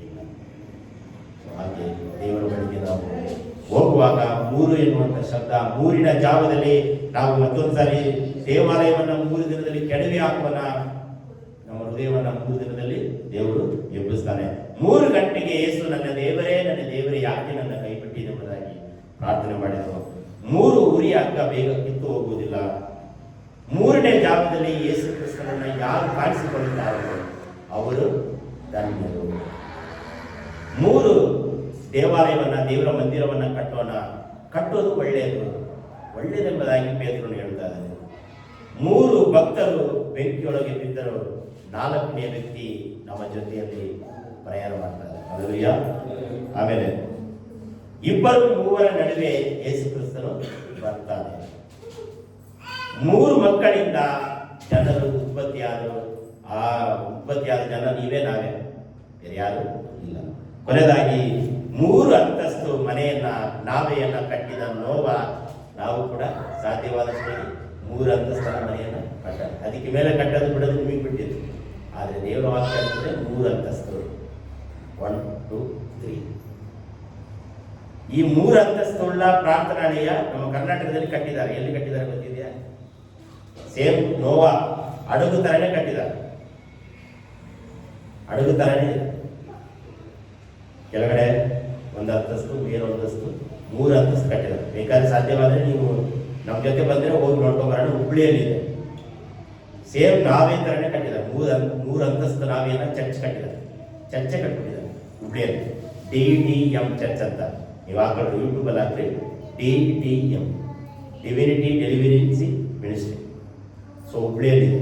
ಇಲ್ಲ. ಹಾಗೆ ದೇವರ ಬಳಿಗೆ ನಾವು ಹೋಗುವಾಗ 3 ಎನ್ನುವಂತ ಶಬ್ದ, 3ನ ಜಾವದಲ್ಲಿ ನಾವು ಮತ್ತೊಂದ್ಸಾರಿ ದೇವಾಲಯವನ್ನ 3 ದಿನದಲ್ಲಿ ಕೆಡವಿ ಹಾಕುವನ, ನಮ್ಮ ಹೃದಯವನ್ನ 3 ದಿನದಲ್ಲಿ ದೇವರು ಎಬ್ಬಿಸ್ತಾನೆ. 3 ಗಂಟೆಗೆ ಯೇಸು ನನ್ನ ದೇವರೇ ಯಾಕೆ ನನ್ನ ಕೈ ಬಿಟ್ಟಿದ್ದೆಂಬುದಾಗಿ ಪ್ರಾರ್ಥನೆ ಮಾಡಿದರು. 3 ಉರಿ ಹಗ್ಗ ಬೇಗ ಕಿತ್ತು ಹೋಗುವುದಿಲ್ಲ. 3ನೇ ಜಾವದಲ್ಲಿ ಯೇಸು ಕ್ರಿಸ್ತನನ್ನ ಯಾರು ಕಾಣಿಸಿಕೊಳ್ಳುತ್ತಾರೋ ಅವರು ಧನ್ಯರು. 3 ದೇವಾಲಯವನ್ನ, ದೇವರ ಮಂದಿರವನ್ನ ಕಟ್ಟೋದು ಒಳ್ಳೆಯದೆಂಬುದಾಗಿ ಪೇತ್ರನು ಹೇಳ್ತಾ ಇದ್ದಾರೆ. 3 ಭಕ್ತರು ಬೆಂಕಿಯೊಳಗೆ ಬಿದ್ದರು, 4ನೇ ವ್ಯಕ್ತಿ ನಮ್ಮ ಜೊತೆಯಲ್ಲಿ ಪ್ರಯಾಣ ಮಾಡ್ತಾರೆ. ಅಲ್ಲವಯ್ಯ, ಆಮೇಲೆ 2-3 ನಡುವೆ ಯೇಸು ಕ್ರಿಸ್ತನು ಬರ್ತಾನೆ. 3 ಮಕ್ಕಳಿಂದ ಜನರು ಉತ್ಪತ್ತಿಯಾದರು. ಆ ಉತ್ಪತ್ತಿಯಾದ ಜನ ನೀವೇ, ನಾವೇ, ಬೇರೆ ಯಾರು ಇಲ್ಲ. ಕೊನೆಯದಾಗಿ 3 ಅಂತಸ್ತು ಮನೆಯನ್ನ, ನಾವೆಯನ್ನ ಕಟ್ಟಿದ ನೋವ ನಾವು ಕೂಡ ಸಾಧ್ಯವಾದಷ್ಟು 3 ಅಂತಸ್ತಿನ ಮನೆಯನ್ನ ಕಟ್ಟ. ಅದಕ್ಕೆ ಮೇಲೆ ಕಟ್ಟೋದು ಬಿಡೋದು ನಿಮಗೆ ಬಿಟ್ಟಿದ್ದು. ಆದರೆ ದೇವರ ವಾಕ್ಯ 3 ಅಂತಸ್ತು, 1, 2, 3. ಈ 3 ಅಂತಸ್ತುಳ್ಳ ಪ್ರಾರ್ಥನಾಲಯ ನಮ್ಮ ಕರ್ನಾಟಕದಲ್ಲಿ ಕಟ್ಟಿದ್ದಾರೆ. ಎಲ್ಲಿ ಕಟ್ಟಿದ್ದಾರೆ ಗೊತ್ತಿದೆಯಾ? ಸೇಮ್ ನೋವಾ ಹಡಗು ತರನೇ ಕಟ್ಟಿದ್ದಾರೆ. ಹಡಗು ತರನೇ ಕೆಳಗಡೆ 1 ಅಂತಸ್ತು, ಮೇಲೆ 1 ಅಂತಸ್ತು, 3 ಅಂತಸ್ತು ಕಟ್ಟಿದ್ದಾರೆ. ಬೇಕಾದ್ರೆ ಸಾಧ್ಯವಾದರೆ ನೀವು ನಮ್ಮ ಜೊತೆ ಬಂದರೆ ಹೋಗಿ ನೋಡ್ಕೊಂಬರೋಣ. ಹುಬ್ಳಿಯಲ್ಲಿ ಇದೆ. ಸೇಮ್ ನಾವೇ ತರನೇ ಕಟ್ಟಿದ್ದಾರೆ. 3 ಅಂತಸ್ತು ನಾವೇನ ಚರ್ಚ್ ಕಟ್ಟಿದ್ದಾರೆ. ಚರ್ಚೆ ಕಟ್ಬಿಟ್ಟಿದ್ದಾರೆ ಹುಬ್ಳಿಯಲ್ಲಿ. DDM ಚರ್ಚ್ ಅಂತ ನೀವು ಹಾಕೊಂಡು ಯೂಟ್ಯೂಬಲ್ಲಿ ಹಾಕ್ರಿ. DDM ಡಿವಿನಿಟಿ ಡೆಲಿವರಿಸಿ ಮಿನಿಸ್ಟ್ರಿ. ಸೊ ಹುಬ್ಳಿಯಲ್ಲಿದೆ.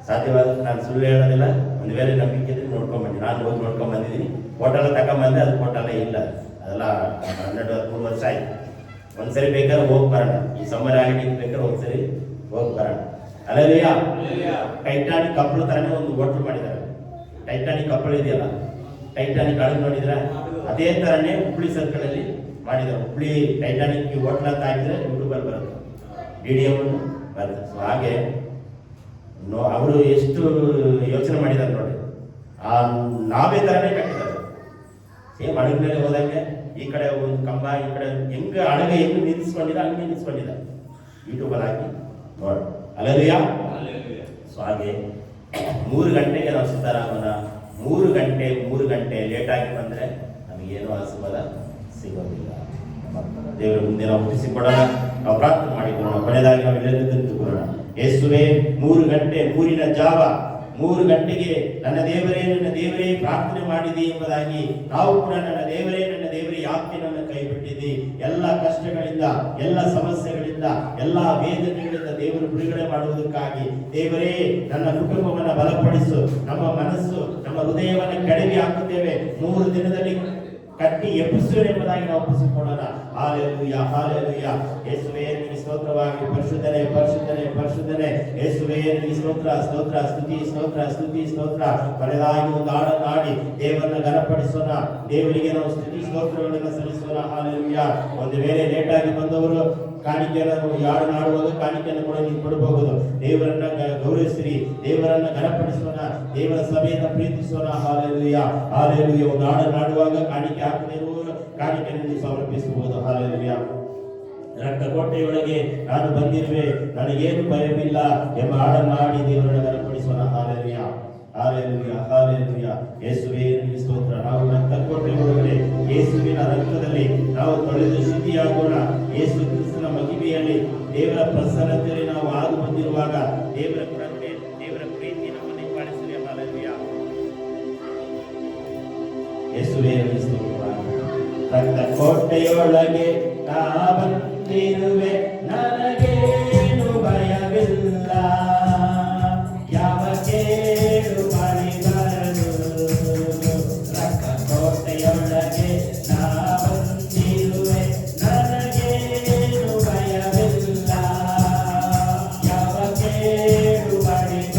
ಸಾಧ್ಯವಾದ ನಾನು ಸುಳ್ಳು ಹೇಳೋದಿಲ್ಲ. ಒಂದು ವೇಳೆ ನಂಬಿಕೆ ಇದ್ರೆ ನೋಡ್ಕೊಂಡ್ಬಂದಿ. ನಾನು ಹೋಗಿ ನೋಡ್ಕೊಂಡ್ಬಂದಿದ್ದೀನಿ. ಫೋಟೋಲ್ಲ ತಗೊಂಬಂದೆ. ಅದು ಫೋಟೋಲ್ಲ ಇಲ್ಲ. ಅದೆಲ್ಲ 12-13 ವರ್ಷ ಆಯ್ತು. ಒಂದ್ಸರಿ ಬೇಕಾದ್ರೆ ಹೋಗಿ ಬರೋಣ. ಈ ಸಮ್ಮರ್ ಹಾಲಿಡೇಗೆ ಬೇಕಾದ್ರೆ ಒಂದ್ಸರಿ ಹೋಗಿ ಬರೋಣ. ಅಲ್ಲಯ್ಯ, ಟೈಟಾನಿಕ್ ಕಪ್ಪಳು ತರನೇ ಒಂದು ಹೋಟ್ಲು ಮಾಡಿದ್ದಾರೆ. ಟೈಟಾನಿಕ್ ಕಪ್ಪಳು ಇದೆಯಲ್ಲ, ಟೈಟಾನಿಕ್ ಹಡಗು ನೋಡಿದ್ರೆ ಅದೇ ತರನೇ ಹುಬ್ಳಿ ಸರ್ಕಲ್ ಅಲ್ಲಿ ಮಾಡಿದ್ದಾರೆ. ಹುಬ್ಳಿ ಟೈಟಾನಿಕ್ ಹೋಟ್ಲ್ ಅಂತ ಹಾಕಿದ್ರೆ ಯೂಟ್ಯೂಬಲ್ಲಿ ಬರುತ್ತೆ, DDM ಬರುತ್ತೆ. ಸೊ ಹಾಗೆ ಅವರು ಎಷ್ಟು ಯೋಚನೆ ಮಾಡಿದ್ದಾರೆ ನೋಡಿ. ನಾವೇ ತರನೇ ಕಟ್ಟಿದ್ದಾರೆ. ಸೇಮ್ ಹಡಗ ಮೇಲೆ ಹೋದಂಗೆ ಈ ಕಡೆ ಒಂದು ಕಂಬ, ಈ ಕಡೆ ಹೆಂಗ ಹಡಗ ಹೆಂಗ್ ನಿಲ್ಲಿಸ್ಕೊಂಡಿದ್ದಾರೆ ಹಂಗೆ ನಿಲ್ಲಿಸ್ಕೊಂಡಿದ್ದಾರೆ. ಯೂಟ್ಯೂಬಲ್ಲಿ ಹಾಕಿ ನೋಡಿ. ಅಲ್ಲಯ್ಯ. ಸೊ ಹಾಗೆ 3 ಗಂಟೆಗೆ ನಾವು ಸಿದ್ದರಾಮನ 3 ಗಂಟೆ ಲೇಟಾಗಿ ಬಂದರೆ ನಮಗೇನು ಆಶೀರ್ವಾದ ಸಿಗೋದಿಲ್ಲ. ದೇವರ ಮುಂದೆ ನಾವು ಹುಟ್ಟಿಸಿಕೊಡೋಣ. ನಾವು ಪ್ರಾರ್ಥನೆ ಮಾಡಿಕೊಳ್ಳೋಣ. ಕೊನೆಯದಾಗಿ ನಾವು ಎಲ್ಲರೂ ತಿಳ್ಕೊಳ್ಳೋಣ. ಯೇಸುವೇ, 3 ಗಂಟೆ, 3 ಜಾವ 3 ಗಂಟೆಗೆ ನನ್ನ ದೇವರೇ ಪ್ರಾರ್ಥನೆ ಮಾಡಿದೆ ಎಂಬುದಾಗಿ ನಾವು ಕೂಡ ನನ್ನ ದೇವರೇ ಯಾಕೆ ನನ್ನ ಕೈ ಬಿಟ್ಟಿದ್ದಿ? ಎಲ್ಲ ಕಷ್ಟಗಳಿಂದ, ಎಲ್ಲ ಸಮಸ್ಯೆಗಳಿಂದ, ಎಲ್ಲ ವೇದನೆಗಳಿಂದ ದೇವರು ಬಿಡುಗಡೆ ಮಾಡುವುದಕ್ಕಾಗಿ ದೇವರೇ ನನ್ನ ಕುಟುಂಬವನ್ನು ಬಲಪಡಿಸು. ನಮ್ಮ ಮನಸ್ಸು, ನಮ್ಮ ಹೃದಯವನ್ನು ಕೆಳಗೆ ಹಾಕುತ್ತೇವೆ. 3 ದಿನದಲ್ಲಿ ಕಟ್ಟಿ ಎಬ್ಬಿಸು ಎಂಬುದಾಗಿ ನಾವು ಒಪ್ಪಿಸಿಕೊಳ್ಳೋಣ. Hallelujah, hallelujah. ಯೇಸುವೇ ನಿಮಗೆ ಸ್ತೋತ್ರವಾಗಿ. ಪರಿಶುದ್ಧನೇ ಯೇಸುವೇ ನಿಮಗೆ ಸ್ತೋತ್ರ, ಸ್ತುತಿ. ಕೊನೆಯದಾಗಿ ಒಂದು ಹಾಡನ್ನು ಹಾಡಿ ದೇವರನ್ನ ಘನಪಡಿಸೋಣ. ದೇವರಿಗೆ ನಾವು ಸ್ತುತಿ ಸ್ತೋತ್ರಗಳನ್ನು ಸಲ್ಲಿಸೋಣ. ಹಾಲೆಲೂಯಾ. ಒಂದು ವೇಳೆ ಲೇಟಾಗಿ ಬಂದವರು ಕಾಣಿಕೆಯನ್ನು ಯಾರು ಆಡುವಾಗ ಕಾಣಿಕೆಯನ್ನು ಕೂಡ ನೀವು ಕೊಡಬಹುದು. ದೇವರನ್ನ ಗೌರವಿಸಿರಿ, ದೇವರನ್ನ ಘನಪಡಿಸೋಣ, ದೇವರ ಸಭೆಯನ್ನು ಪ್ರೀತಿಸೋಣ. Hallelujah, hallelujah. ಒಂದು ಹಾಡನ್ನು ಆಡುವಾಗ ಕಾಣಿಕೆ ಹಾಕದೇ ಇರುವವರು ಕಾಣಿಕೆಯನ್ನು ನೀವು ಸಮರ್ಪಿಸಬಹುದು. ಹಾಲೆಲೂಯಾ. ರಕ್ತಕೋಟೆಯೊಳಗೆ ನಾನು ಬಂದಿರುವೆ, ನನಗೇನು ಭಯವಿಲ್ಲ ಎಂಬ ಹಾಡನ್ನು ಹಾಡಿ ದೇವರನ್ನ ಘನಪಡಿಸೋಣ. Hallelujah, hallelujah, hallelujah. ಯೇಸುವೇ ನಿಮಗೆ ಸ್ತೋತ್ರ. ನಾವು ರಕ್ತಕೋಟೆ ಒಳಗಡೆ ಯೇಸುವಿನ ರಕ್ತದಲ್ಲಿ ನಾವು ತೊಳೆದು ಶುದ್ಧಿಯಾಗೋಣ. ಯೇಸು ಕ್ರಿಸ್ತನ ಮಹಿಮೆಯಲ್ಲಿ ದೇವರ ಪ್ರಸನ್ನತೆಯಲ್ಲಿ ನಾವು ಆಗಿ ಬಂದಿರುವಾಗ ದೇವರ ಕರುಣೆ, ದೇವರ ಪ್ರೀತಿ ನಮ್ಮನ್ನು ಹಿಂಬಾಲಿಸಲಿ. ಹಾಲೆಲೂಯಾ. ಯೇಸುವೇ ನಿಮಗೆ ಸ್ತೋತ್ರ. ರಕ್ತಕೋಟೆಯೊಳಗೆ ನಾ ಬಂದಿರುವೆ, ನನಗೇನು ಭಯವಿಲ್ಲ, ಯಾವ ಕೇಡು ಬರದು. ರಕ್ತಕೋಟೆಯೊಳಗೆ ನಾ ಬಂದಿರುವೆ, ನನಗೇನು ಭಯವಿಲ್ಲ, ಯಾವ ಕೇಡು ಬರದು.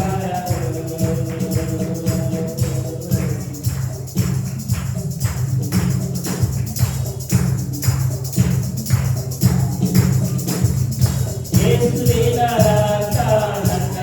ಯೇಸುವಿನ ರಕ್ತ ನನ್ನ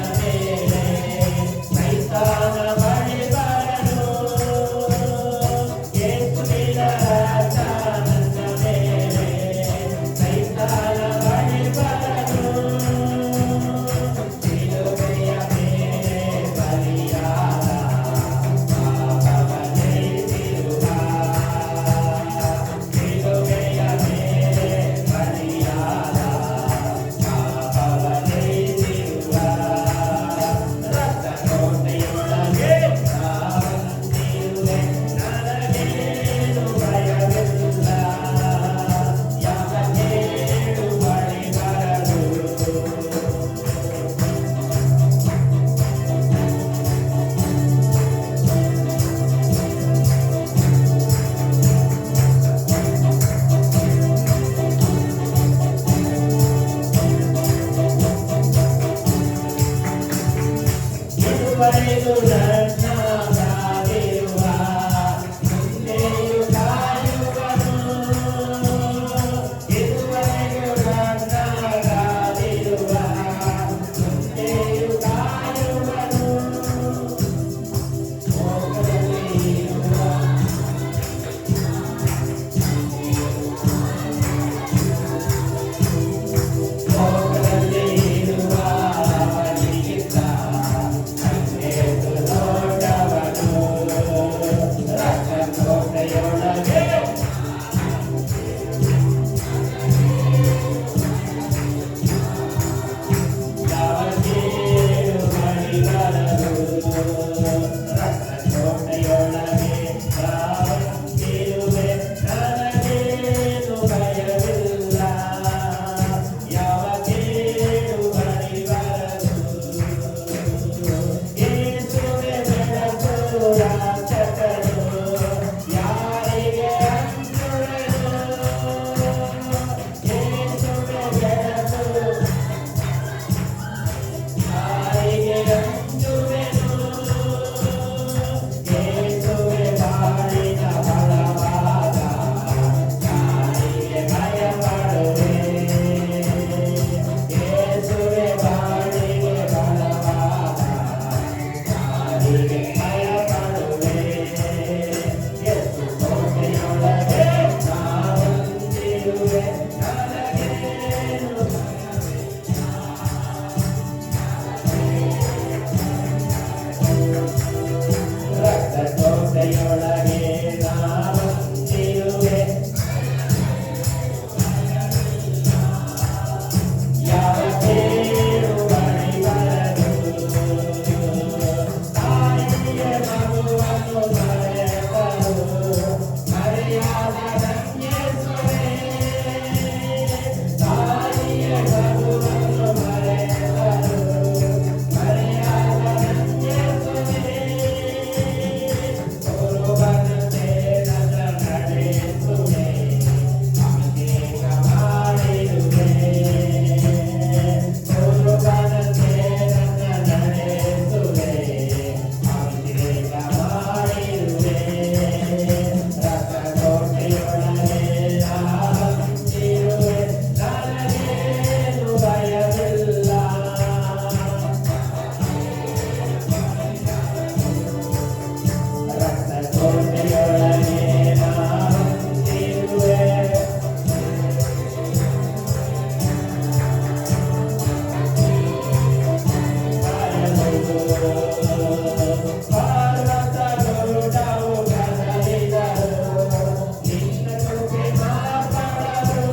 ರಕ್ಷಕನು ಯಾರಿಗೆ ಅಂಜುವೆನು ಯೇಸುವೆ ಬೆಳಕು ಯಾರಿಗೆ ಅಂಜುವೆನು ಯೇಸುವೆ ಬಾಳಿನ ಬಲವಾದ ಯಾರಿಗೆ ಭಯಪಡುವೆ ಯೇಸುವೆ ಬಾಳಿಗೆ ಬಲವಾದ ಯಾರಿಗೆ ಭಯಪಡುವೆ ಯೇಸು ಕೋಟೆಯೊಳಗೆ ನಾವಂತಿರುವೆ ನನಗೇನು ರಕ್ತಕೋಟೆಯೊಳಗೆ ನಾವಂತಿರುವೆ ಯಾವ ಕೇಳು ಬಳಿ ಬರದು ತಾಯಿಯ ಮಗುವನ್ನು ಮರೆತರು ಮರೆಯಾದ ಯೇಸುವೇ ತಾಯಿಯ ಮಗುವನ್ನು ಮರೆತರು ಮರೆಯಾದ ಯೇಸುವೇ ಗುರುವನಂತೆ ನನ್ನ ನಡೆಸುವೆ ಅಭಿಷೇಕ ಮಾಡಿರುವೆ ಗುರುವನಂತೆ ನನ್ನ ನಡೆಸುವೆ ಅಭಿಷೇಕ ಮಾಡಿರುವೆ ರಥಕೋಟೆಯೊಳಗೆ ನಾವಂತಿರುವೆ ನನಗೇನು ಭಯವಿಲ್ಲ ರಕ್ತಕೋಟೆಯೊಳಗೆ ನಾವಂತಿರುವೆ ಪರ್ವತ ಗುರುಡವು ಕದಲಿದರು ನಿನ್ನ ಕೃಪೆ ಮಾರ್ಪಡರು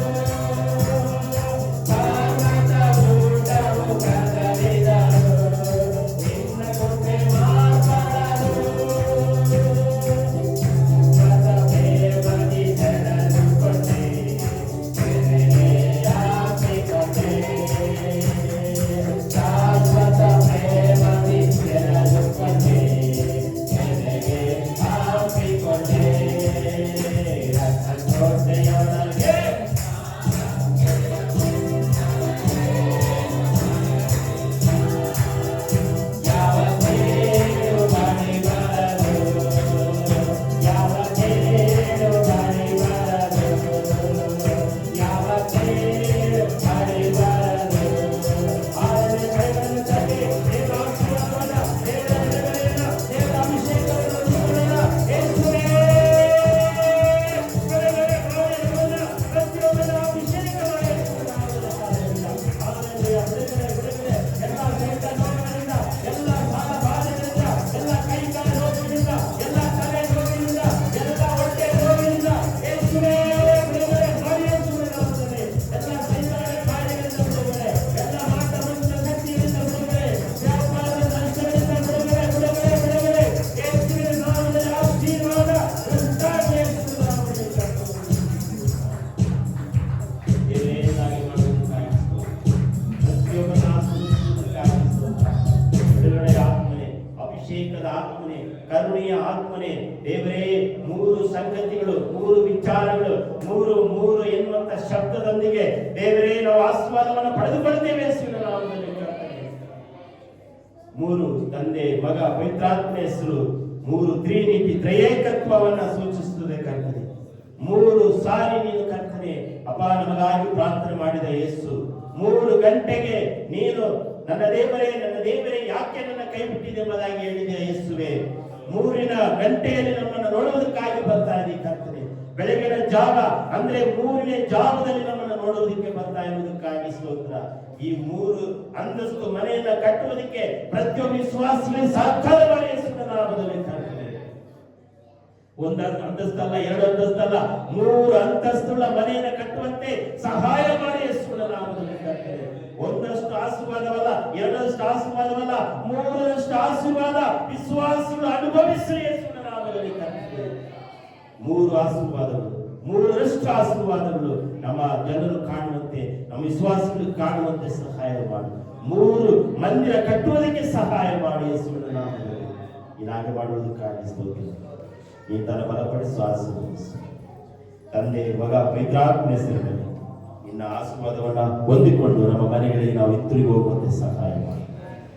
ಪರ್ವತ ಗುರುಡವು ಕದಲಿದರು ನಿನ್ನ ಕೃಪೆ ಮಾರ್ಪಡರು ಶಾಶ್ವತ ಪ್ರೇಮದಿ ತೆರೆದುಕೊಂಡೆ ತೆರೆಗೆ ಹಾಕಿಕೊಂಡೆ ಶಾಶ್ವತ ಪ್ರೇಮದಿ ತೆರೆದುಕೊಂಡೆ ತೆರೆಗೆ ಹಾಕಿಕೊಂಡೆ ರಥಕೋಟೆಯೊಳಗೆ ಯಾವ ಕೇಳು ಬಳಿ ಬರದು ಯಾವ ಕೇಳು ಬಳಿ ಬರದು ಯಾವ ಕೇಳು ಬಳಿ ಬರದು ಆದರೆ ಕೈಗಳನ್ನು ತಟ್ಟಿ ದೇವರ ಆಶೀರ್ವಾದ ದೇವರ ನೆರವೇರಿನ ದೇವರ ಅಭಿಷೇಕವನ್ನು ಯೇಸುವೇ ಪ್ರತಿಯೊಬ್ಬರ ಅಭಿಷೇಕ ಎಲ್ಲ ಸೈತ ನೋವಿನಿಂದ ಎಲ್ಲ ಸಾಲ ಬಾಧೆಗಳಿಂದ ಎಲ್ಲ ಕೈ ಕಾಲ ರೋಗಗಳಿಂದ ಎಲ್ಲ ತಲೆ ರೋಗಗಳಿಂದ ಎಲ್ಲ ಹೊಟ್ಟೆ ರೋಗಗಳಿಂದ ಯೇಸುವೇ ಬಿಡುಗಡೆ ಮಾಡಿ ಯೇಸುವಿನ ನಾಮದಲ್ಲಿ ಎಲ್ಲ ಸೈತಾನದ ಬಾಧೆಗಳಿಂದ ಬಿಡುಗಡೆ ಎಲ್ಲ ಮಾಟ ಮಂತ್ರ ಶಕ್ತಿಗಳಿಂದ ಬಿಡುಗಡೆ ವ್ಯಾಪಾರದ ನಷ್ಟಗಳಿಂದ ಬಿಡುಗಡೆ ಯೇಸುವಿನ ನಾಮದಲ್ಲಿ ಆಶೀರ್ವಾದ ಉಂಟಾಗಲಿ ಯೇಸುವಿನ ನಾಮದಲ್ಲಿ ಏನೇನಾಗಿ ಮಾಡುವುದಕ್ಕಾಗಿಸು ಪ್ರತಿಯೊಬ್ಬನ ಆಶೀರ್ವಾದಕ್ಕಾಗಿಸು ಬಿಡುಗಡೆಯ ಆತ್ಮನೆ ಅಭಿಷೇಕದ ಆತ್ಮನೆ ಕರುಣೆಯ ಆತ್ಮನೆ ದೇವರೇ ಮೂರು ಸಂಗತಿಗಳು ಮೂರು ವಿಚಾರಗಳು ಮೂರು ಎನ್ನುವಂತ ಶಬ್ದದೊಂದಿಗೆ ದೇವರೇ ನಾವು ಆಸ್ವಾದವನ್ನು ಪಡೆದುಕೊಳ್ಳುತ್ತೇವೆ ಯೇಸುವಿನ ನಾಮದಲ್ಲಿ ಕರ್ತನೇ. ಮೂರು ತಂದೆ ಮಗ ಪವಿತ್ರಾತ್ಮ ಹೆಸರು ಮೂರು ತ್ರಿನೀತಿ ತ್ರಯೇಕತ್ವವನ್ನ ಸೂಚಿಸುತ್ತದೆ ಕರ್ತನೆ. ಮೂರು ಸಾರಿ ನೀನು ಕರ್ತನೆ ಅಪ್ಪ ನಮಗಾಗಿ ಪ್ರಾರ್ಥನೆ ಮಾಡಿದ ಯೇಸು 3 ಗಂಟೆಗೆ ನೀನು ನನ್ನ ದೇವರೇ ಯಾಕೆ ನನ್ನ ಕೈ ಬಿಟ್ಟಿದೆ ಎಂಬುದಾಗಿ ಹೇಳಿದೆ ಯೇಸುವೆ. 3 ಗಂಟೆಯಲ್ಲಿ ನಮ್ಮನ್ನು ನೋಡುವುದಕ್ಕಾಗಿ ಬರ್ತಾ ಇದ್ದೀವಿ ಕರ್ತನೆ. ಬೆಳಗಿನ ಜಾವ ಅಂದ್ರೆ 3ನೇ ಜಾವದಲ್ಲಿ ನಮ್ಮನ್ನು ನೋಡುವುದಕ್ಕೆ ಬರ್ತಾ ಇರುವುದಕ್ಕಾಗಿ ಸ್ತೋತ್ರ. ಈ 3 ಅಂತಸ್ತು ಮನೆಯನ್ನ ಕಟ್ಟುವುದಕ್ಕೆ ಪ್ರತಿಯೊಬ್ಬ ವಿಶ್ವಾಸಿಗಳಿಗೆ ಸಹಕಾರ ಮಾಡಿ ಯೇಸುವಿನ ನಾಮದಲ್ಲಿ ಕರ್ತನೆ. 1 ಅಂತಸ್ತಲ್ಲ 2 ಅಂತಸ್ತಲ್ಲ 3 ಅಂತಸ್ತುಗಳ ಮನೆಯನ್ನು ಕಟ್ಟುವಂತೆ ಸಹಾಯ ಮಾಡಿ ಯೇಸುವಿನ ನಾಮದಲ್ಲಿ ಕರ್ತನೆ. 1ರಷ್ಟು ಆಶೀರ್ವಾದವಲ್ಲ 2ರಷ್ಟು ಆಶೀರ್ವಾದವಲ್ಲ 3ರಷ್ಟು ಆಶೀರ್ವಾದ ವಿಶ್ವಾಸಿಗಳು ಅನುಭವಿಸಲಿ ಯೇಸುವಿನ ನಾಮದಲ್ಲಿ ಕರ್ತನೆ. 3 ಆಶೀರ್ವಾದಗಳು 3ರಷ್ಟು ಆಶೀರ್ವಾದಗಳು ನಮ್ಮ ಜನರು ಕಾಣುವಂತೆ ನಮ್ಮ ವಿಶ್ವಾಸಿಗಳು ಕಾಣುವಂತೆ ಸಹಾಯ ಮಾಡಿ 3 ಮಂದಿರ ಕಟ್ಟುವುದಕ್ಕೆ ಸಹಾಯ ಮಾಡಿ ಯೇಸುವಿನ ನಾಮದಲ್ಲಿ. ಇಲಾಗೆ ಮಾಡುವುದಕ್ಕಾಗಿ ಸ್ತೋತ್ರ. ಈ ತರ ಬಲಪಡಿಸು, ಆಶೀರ್ವದಿಸು ತಂದೆ, ಮಗ, ಪವಿತ್ರಾತ್ಮ ಹೆಸರಿನಲ್ಲಿ ನಿನ್ನ ಆಶೀರ್ವಾದವನ್ನ ಹೊಂದಿಕೊಂಡು ನಮ್ಮ ಮನೆಗಳಿಗೆ ನಾವು ಹಿಂತಿರುಗಿ ಹೋಗುವಂತೆ ಸಹಾಯ ಮಾಡಿ.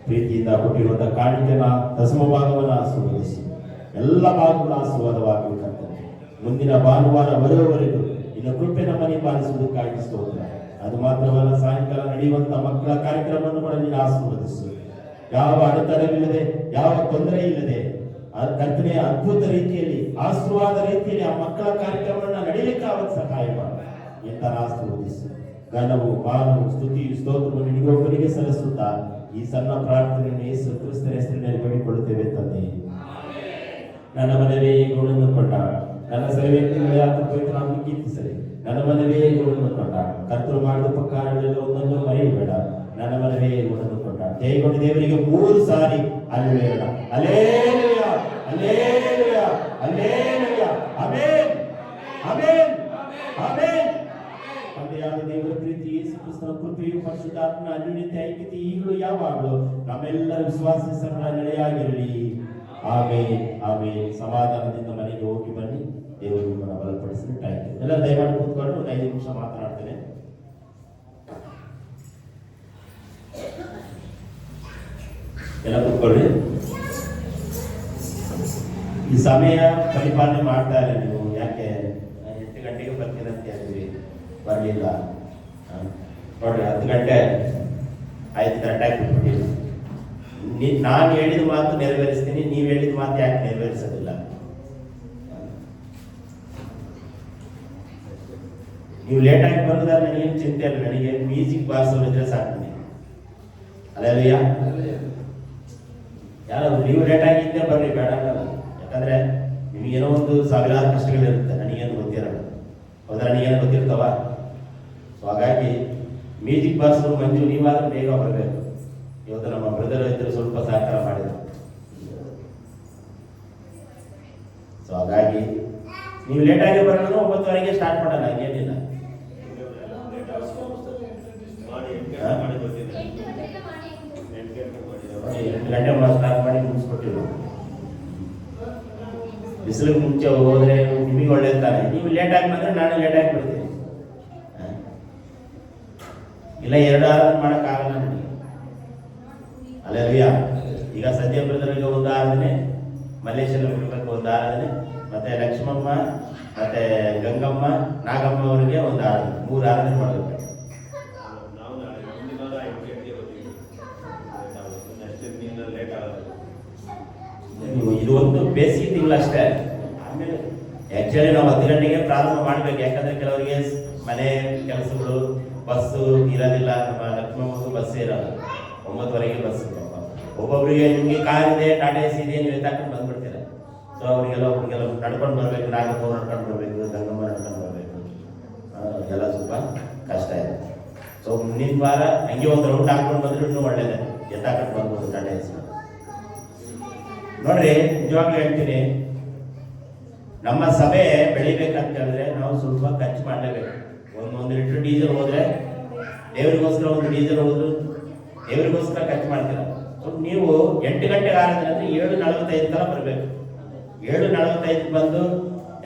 ಪ್ರೀತಿಯಿಂದ ಕೊಟ್ಟಿರುವಂತಹ ಕಾಣಿಕೆನ ದಶಮ ಭಾಗವನ್ನು ಆಶೀರ್ವದಿಸಿ ಎಲ್ಲ ಭಾಗಗಳು ಆಶೀರ್ವಾದವಾಗಬೇಕಂತ ಮುಂದಿನ ಭಾನುವಾರ ಬರುವವರೆಗೂ ನಿನ್ನ ಕೃಪೆ ನಮ್ಮನೆ ಪಾಲಿಸುವುದಕ್ಕಾಗಿ ಸ್ತೋತ್ರ. ಅದು ಮಾತ್ರವಲ್ಲ, ಸಾಯಂಕಾಲ ನಡೆಯುವಂತಹ ಮಕ್ಕಳ ಕಾರ್ಯಕ್ರಮವನ್ನು ಕೂಡ ನೀನು ಆಶೀರ್ವದಿಸು. ಯಾವ ಅಡೆತಡೆವಿಲ್ಲದೆ, ಯಾವ ತೊಂದರೆ ಇಲ್ಲದೆ, ಕರ್ತನೆಯ ಅದ್ಭುತ ರೀತಿಯಲ್ಲಿ, ಆಶೀರ್ವಾದ ರೀತಿಯಲ್ಲಿ ಆ ಮಕ್ಕಳ ಕಾರ್ಯಕ್ರಮವನ್ನು ನಡೀಲಿಕ್ಕೆ ಅವತ್ತು ಸಹಾಯ ಮಾಡಿ. ಎಂತ ಆಶೀರ್ವದಿಸು. ಘನವು, ಮಾನವು, ಸ್ತುತಿಯು, ಸ್ತೋತ್ರವು ನಿನಗೊಬ್ಬರಿಗೆ ಸಲ್ಲಿಸುತ್ತಾ ಈ ಸಣ್ಣ ಪ್ರಾರ್ಥನೆಯನ್ನು ಯೇಸು ಕ್ರಿಸ್ತನ ಹೆಸರಿನಲ್ಲಿ ಬೇಡಿಕೊಳ್ಳುತ್ತೇವೆ ತಂದೆ. ನನ್ನ ಮನವೇ ಗುಣವನ್ನು ಕೊಂಡಾಡ, ನನ್ನ ಸರ್ವೇಂದ್ರಿಯ ಪವಿತ್ರನಾಮವನ್ನು ಕೀರ್ತಿಸಲಿ. ನನ್ನ ಮನವೇ ಗುಣವನ್ನು ಕೊಂಡಾಡ, ಕರ್ತರು ಮಾಡಿದ ಉಪಕಾರಗಳೆಲ್ಲ ಒಂದೊಂದು ಮರೆಯಬೇಡ. ನನ್ನ ಮನವೇ ಗುಣವನ್ನು ಕೊಂಡಾಡ. ಜಯಗೊಂಡ ದೇವರಿಗೆ 3 ಸಾರಿ hallelujah, hallelujah, hallelujah, hallelujah, amen, amen, amen. ತಂದೆಯಾದ ದೇವರ ಪ್ರೀತಿ, ಯೇಸು ಕ್ರಿಸ್ತನ ಕೃಪೆಯು, ಪರಿಶುದ್ಧಾತ್ಮನ ಅನ್ಯೋನ್ಯತೆ, ಐಕ್ಯತೆ ಈಗಲೂ ಯಾವಾಗಲೂ ನಮ್ಮೆಲ್ಲರ ವಿಶ್ವಾಸ ಸರಳ ನೆಲೆಯಾಗಿರಲಿ. Amen, amen. ಸಮಾಧಾನದಿಂದ ಮನೆಗೆ ಹೋಗಿ ಬನ್ನಿ. ದೇವರು ನಿಮ್ಮನ್ನು ಬಲಪಡಿಸಲಿ. Thank you. ಎಲ್ಲ ದಯಮಾಡಿ ಕೂತ್ಕೊಂಡು ಒಂದು 5 ನಿಮಿಷ ಮಾತನಾಡ್ತೇನೆ. ಎಲ್ಲ ಕೂತ್ಕೊಳ್ಳಿ. ಈ ಸಮಯ ಪರಿಪಾಲನೆ ಮಾಡ್ತಾ ಇಲ್ಲ ನೀವು. ಯಾಕೆ 8 ಗಂಟೆಗೆ ಬರ್ತೀರಂತ ಹೇಳ್ತೀವಿ, ಬರಲಿಲ್ಲ. ನೋಡ್ರಿ, 10 ಗಂಟೆ ಆಯ್ತು, ಕರೆಕ್ಟಾಗಿ ಬಿಟ್ಬಿಟ್ಟಿಲ್ಲ. ನಾನು ಹೇಳಿದ ಮಾತು ನೆರವೇರಿಸ್ತೀನಿ, ನೀವು ಹೇಳಿದ ಮಾತು ಯಾಕೆ ನೆರವೇರಿಸೋದಿಲ್ಲ? ನೀವು ಲೇಟಾಗಿ ಬರೋದಾದ್ರೆ ನನಗೇನು ಚಿಂತೆ ಇಲ್ಲ. ನನಗೆ ಮ್ಯೂಸಿಕ್ ಬಾರಿಸೋರಿದ್ರೆ ಸಾಕು. ಅಲ್ಲೆಲ್ಲ ಯಾರು ನೀವು ಲೇಟಾಗಿದ್ದೇ ಬರ್ರಿ, ಬೇಡ ಅನ್ನಲ್ಲ. ಯಾಕಂದ್ರೆ ನಿಮಗೇನೋ ಒಂದು ಸಾವಿರಾರು ಕಷ್ಟಗಳಿರುತ್ತೆ, ನನಗೇನು ಗೊತ್ತಿರಲ್ಲ. ಹೌದಾ? ನನಗೇನು ಗೊತ್ತಿರ್ತಾವ? ಸೊ ಹಾಗಾಗಿ ಮ್ಯೂಸಿಕ್ ಬಾರಿಸೋರು ಮಂಜು ನೀವಾದ್ರೂ ಬೇಗ ಬರಬೇಕು. ಇವತ್ತು ನಮ್ಮ ಬ್ರದರ್ ಇದ್ರು, ಸ್ವಲ್ಪ ಸಹಕಾರ ಮಾಡಿದ್ರು. ಸೊ ಹಾಗಾಗಿ ನೀವು ಲೇಟಾಗಿ ಬರೋಣ, 9:30ಗೆ ಸ್ಟಾರ್ಟ್ ಮಾಡೋಣ, ಹಂಗೇನಿಲ್ಲ. 8 ಗಂಟೆ ಸ್ಟಾರ್ಟ್ ಮಾಡಿ ಮುಗಿಸ್ಕೊಟ್ಟಿರು. ಬಿಸಿಲಿಗೆ ಮುಂಚೆ ಹೋದ್ರೆ ನಿಮಗೆ ಒಳ್ಳೇದು ತಾನೆ. ನೀವು ಲೇಟಾಗಿ ಬಂದ್ರೆ ನಾನು ಲೇಟಾಗಿ ಬರ್ತೀನಿ. ಇಲ್ಲ 2 ವಾರ ಮಾಡೋಕ್ಕಾಗಲ್ಲ ನನಗೆ. ಅಲ್ಲೆಲ್ಲ ಈಗ ಸದ್ಯ ಬ್ರದರ್ಗೆ ಒಂದು ಆರಾಧನೆ, ಮಲ್ಲೇಶ್ವರ ಬಿಡಬೇಕು ಒಂದು ಆರಾಧನೆ, ಮತ್ತೆ ಲಕ್ಷ್ಮಮ್ಮ, ಮತ್ತೆ ಗಂಗಮ್ಮ, ನಾಗಮ್ಮ ಅವರಿಗೆ ಒಂದು ಆರಾಧನೆ, 3 ಆರಾಧನೆ ಮಾಡಬೇಕು. ನೀವು ಇದು ಒಂದು ಬೇಸಿಗೆ ತಿಂಗಳಷ್ಟೇ. ಆಮೇಲೆ ಆಕ್ಚುಲಿ ನಾವು 10 ಗಂಟೆಗೆ ಪ್ರಾರಂಭ ಮಾಡಬೇಕು. ಯಾಕಂದ್ರೆ ಕೆಲವರಿಗೆ ಮನೆ ಕೆಲಸಗಳು, ಬಸ್ಸು ಇರೋದಿಲ್ಲ. ನಮ್ಮ ಲಕ್ಷ್ಮಮ್ಮಗೂ ಬಸ್ ಇರೋಲ್ಲ, 9:30ಗೆ ಬಸ್. ಒಬ್ಬೊಬ್ಬರಿಗೆ ನಿಮಗೆ ಕಾರ್ ಇದೆ, ಟಾಟಾ ಎಸಿ ಇದೆ, ನೀವು ಎತ್ತಾಕೊಂಡು ಬಂದ್ಬಿಡ್ತೀರ. ಸೊ ಅವರಿಗೆಲ್ಲ ನಡ್ಕೊಂಡು ಬರಬೇಕು, ನಾಗಪ್ಪ ನಡ್ಕೊಂಡು ಬರಬೇಕು, ಗಂಗಮ್ಮ ನಡ್ಕೊಂಡು ಬರಬೇಕು. ಎಲ್ಲ ಸ್ವಲ್ಪ ಕಷ್ಟ ಇದೆ. ಸೊ ಮುಂದಿನ ವಾರ ಹಂಗೆ ಒಂದು ರೌಂಡ್ ಹಾಕೊಂಡು ಬಂದ್ರೆ ಇನ್ನೂ ಒಳ್ಳೇದೇ, ಎತ್ತಾಕೊಂಡು ಬರ್ಬೋದು ಟಾಟಾ ಎಸಿ. ನೋಡ್ರಿ, ನಿಜವಾಗ್ಲೂ ಹೇಳ್ತೀನಿ, ನಮ್ಮ ಸಭೆ ಬೆಳಿಬೇಕಂತ ಹೇಳಿದ್ರೆ ನಾವು ಸ್ವಲ್ಪ ಖರ್ಚು ಮಾಡಲೇಬೇಕು. 1 ಲೀಟರ್ ಡೀಸೆಲ್ ಹೋದ್ರೆ, ದೇವರಿಗೋಸ್ಕರ 1 ಡೀಸೆಲ್ ಹೋದ್ರು ದೇವರಿಗೋಸ್ಕರ ಖರ್ಚು ಮಾಡ್ತೀರ. ಸೊ ನೀವು 8 ಗಂಟೆಗೆ ಆರಾಧನೆ ಅಂದ್ರೆ 7:45 ತರ ಬರಬೇಕು. 7:45 ಬಂದು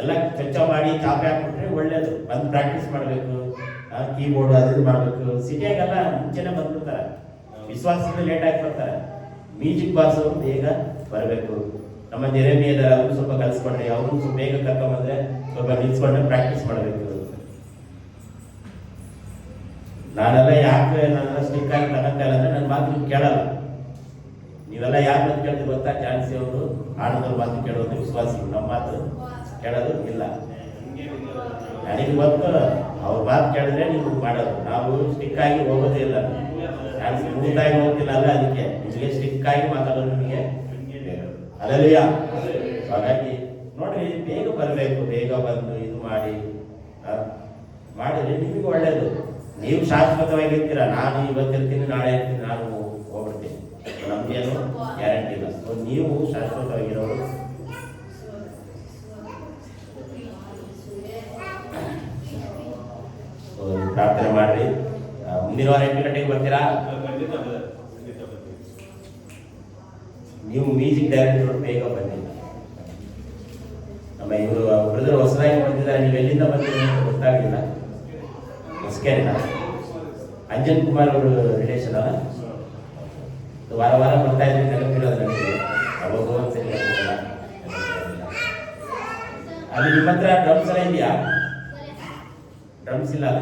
ಎಲ್ಲ ಸ್ವಚ್ಛ ಮಾಡಿ ಚಾಪೆ ಹಾಕ್ಬಿಟ್ರೆ ಒಳ್ಳೇದು. ಬಂದು ಪ್ರಾಕ್ಟೀಸ್ ಮಾಡಬೇಕು, ಕೀಬೋರ್ಡ್ ಅದು ಮಾಡಬೇಕು. ಸಿಟಿಯಾಗೆಲ್ಲ ಮುಂಚೆನೆ ಬಂದ್ಬಿಡ್ತಾರೆ, ವಿಶ್ವಾಸದಿಂದ ಲೇಟಾಗಿ ಬರ್ತಾರೆ. ಮ್ಯೂಸಿಕ್ ಬಾರ್ಸೋರು ಬೇಗ ಬರಬೇಕು. ನಮ್ಮ ಜೆರೆಮಿಯದರ ಅವರು ಸ್ವಲ್ಪ ಕಲಿಸ್ಕೊಂಡ್ರೆ, ಅವರು ಸ್ವಲ್ಪ ಬೇಗ ಕರ್ಕೊಂಡ್ಬಂದ್ರೆ ಸ್ವಲ್ಪ ನಿಲ್ಸ್ಕೊಂಡ್ರೆ ಪ್ರಾಕ್ಟೀಸ್ ಮಾಡಬೇಕು. ನಾನೆಲ್ಲ ಯಾಕೆ ನಾನೆಲ್ಲ ಸ್ಟಿಕ್ ಆಗಿ ತಗೊಂತಲ್ಲ ಅಂದ್ರೆ ನನ್ನ ಮಾತು ಕೇಳಲ್ಲ. ನೀವೆಲ್ಲ ಯಾರು ಮಾತು ಕೇಳ್ತೀವಿ ಗೊತ್ತಾ? ಚಾನ್ಸಿ ಅವರು ಆನಂದವ್ರ ಮಾತು ಕೇಳೋದು ವಿಶ್ವಾಸಿಗಳು, ನಮ್ಮ ಮಾತು ಕೇಳೋದು ಇಲ್ಲ. ನನಗೆ ಗೊತ್ತು, ಅವ್ರ ಮಾತು ಕೇಳಿದ್ರೆ ನೀವು ಮಾಡೋದು. ನಾವು ಸ್ಟಿಕ್ ಆಗಿ ಹೋಗೋದೇ ಇಲ್ಲ, ಸ್ಮೂತಾಗಿ ಹೋಗ್ತಿಲ್ಲ ಅಲ್ಲ. ಅದಕ್ಕೆ ನಿಮಗೆ ಸ್ಟಿಕ್ ಆಗಿ ಮಾತಾಡೋದು ನಿಮಗೆ ಅಲ್ಲಯ್ಯ. ಹಾಗಾಗಿ ನೋಡ್ರಿ, ಬೇಗ ಬರಬೇಕು. ಬೇಗ ಬಂದು ಇದು ಮಾಡಿದ್ರೆ ನಿಮಗೆ ಒಳ್ಳೇದು. ನೀವು ಶಾಶ್ವತವಾಗಿರ್ತೀರ. ನಾನು ಇವತ್ತಿರ್ತೀನಿ, ನಾಳೆ ಇರ್ತೀನಿ, ನಾನು ಹೋಗ್ಬಿಡ್ತೀನಿ, ನಮ್ಗೇನು ಗ್ಯಾರಂಟಿ ಇಲ್ಲ. ಸೊ ನೀವು ಶಾಶ್ವತವಾಗಿರೋರು. ಪ್ರಾರ್ಥನೆ ಮಾಡ್ರಿ. ಮುಂದಿನ ವಾರ 8 ಗಂಟೆಗೆ ಬರ್ತೀರಾ? ನೀವು ಮ್ಯೂಸಿಕ್ ಡೈರೆಕ್ಟರ್ ಬೇಗ ಬಂದಿಲ್ಲ. ನಮ್ಮ ಇವರು ಬ್ರದರ್ ಹೊಸದಾಗಿ ಬಂದಿದ್ದಾರೆ, ನೀವು ಎಲ್ಲಿಂದ ಬಂದಿದ್ದೀರಿ ಅಂತ ಗೊತ್ತಾಗಲಿಲ್ಲ. ಹೊಸಕೇರಿನ ಅಂಜನ್ ಕುಮಾರ್ ಅವರು ರಿಲೇಷನ್ ಅಲ್ಲ, ವಾರ ವಾರ ಬರ್ತಾ ಇದ್ರಿ, ನೆನಪಿರೋದು ನನಗೆ. ಅವಾಗ ಒಂದ್ಸರಿ ಅಲ್ಲಿ ನಿಮ್ಮ ಹತ್ರ ಡ್ರಮ್ಸ್ ಎಲ್ಲ ಇದೆಯಾ? ಡ್ರಮ್ಸ್ ಇಲ್ಲ ಅಲ್ಲ?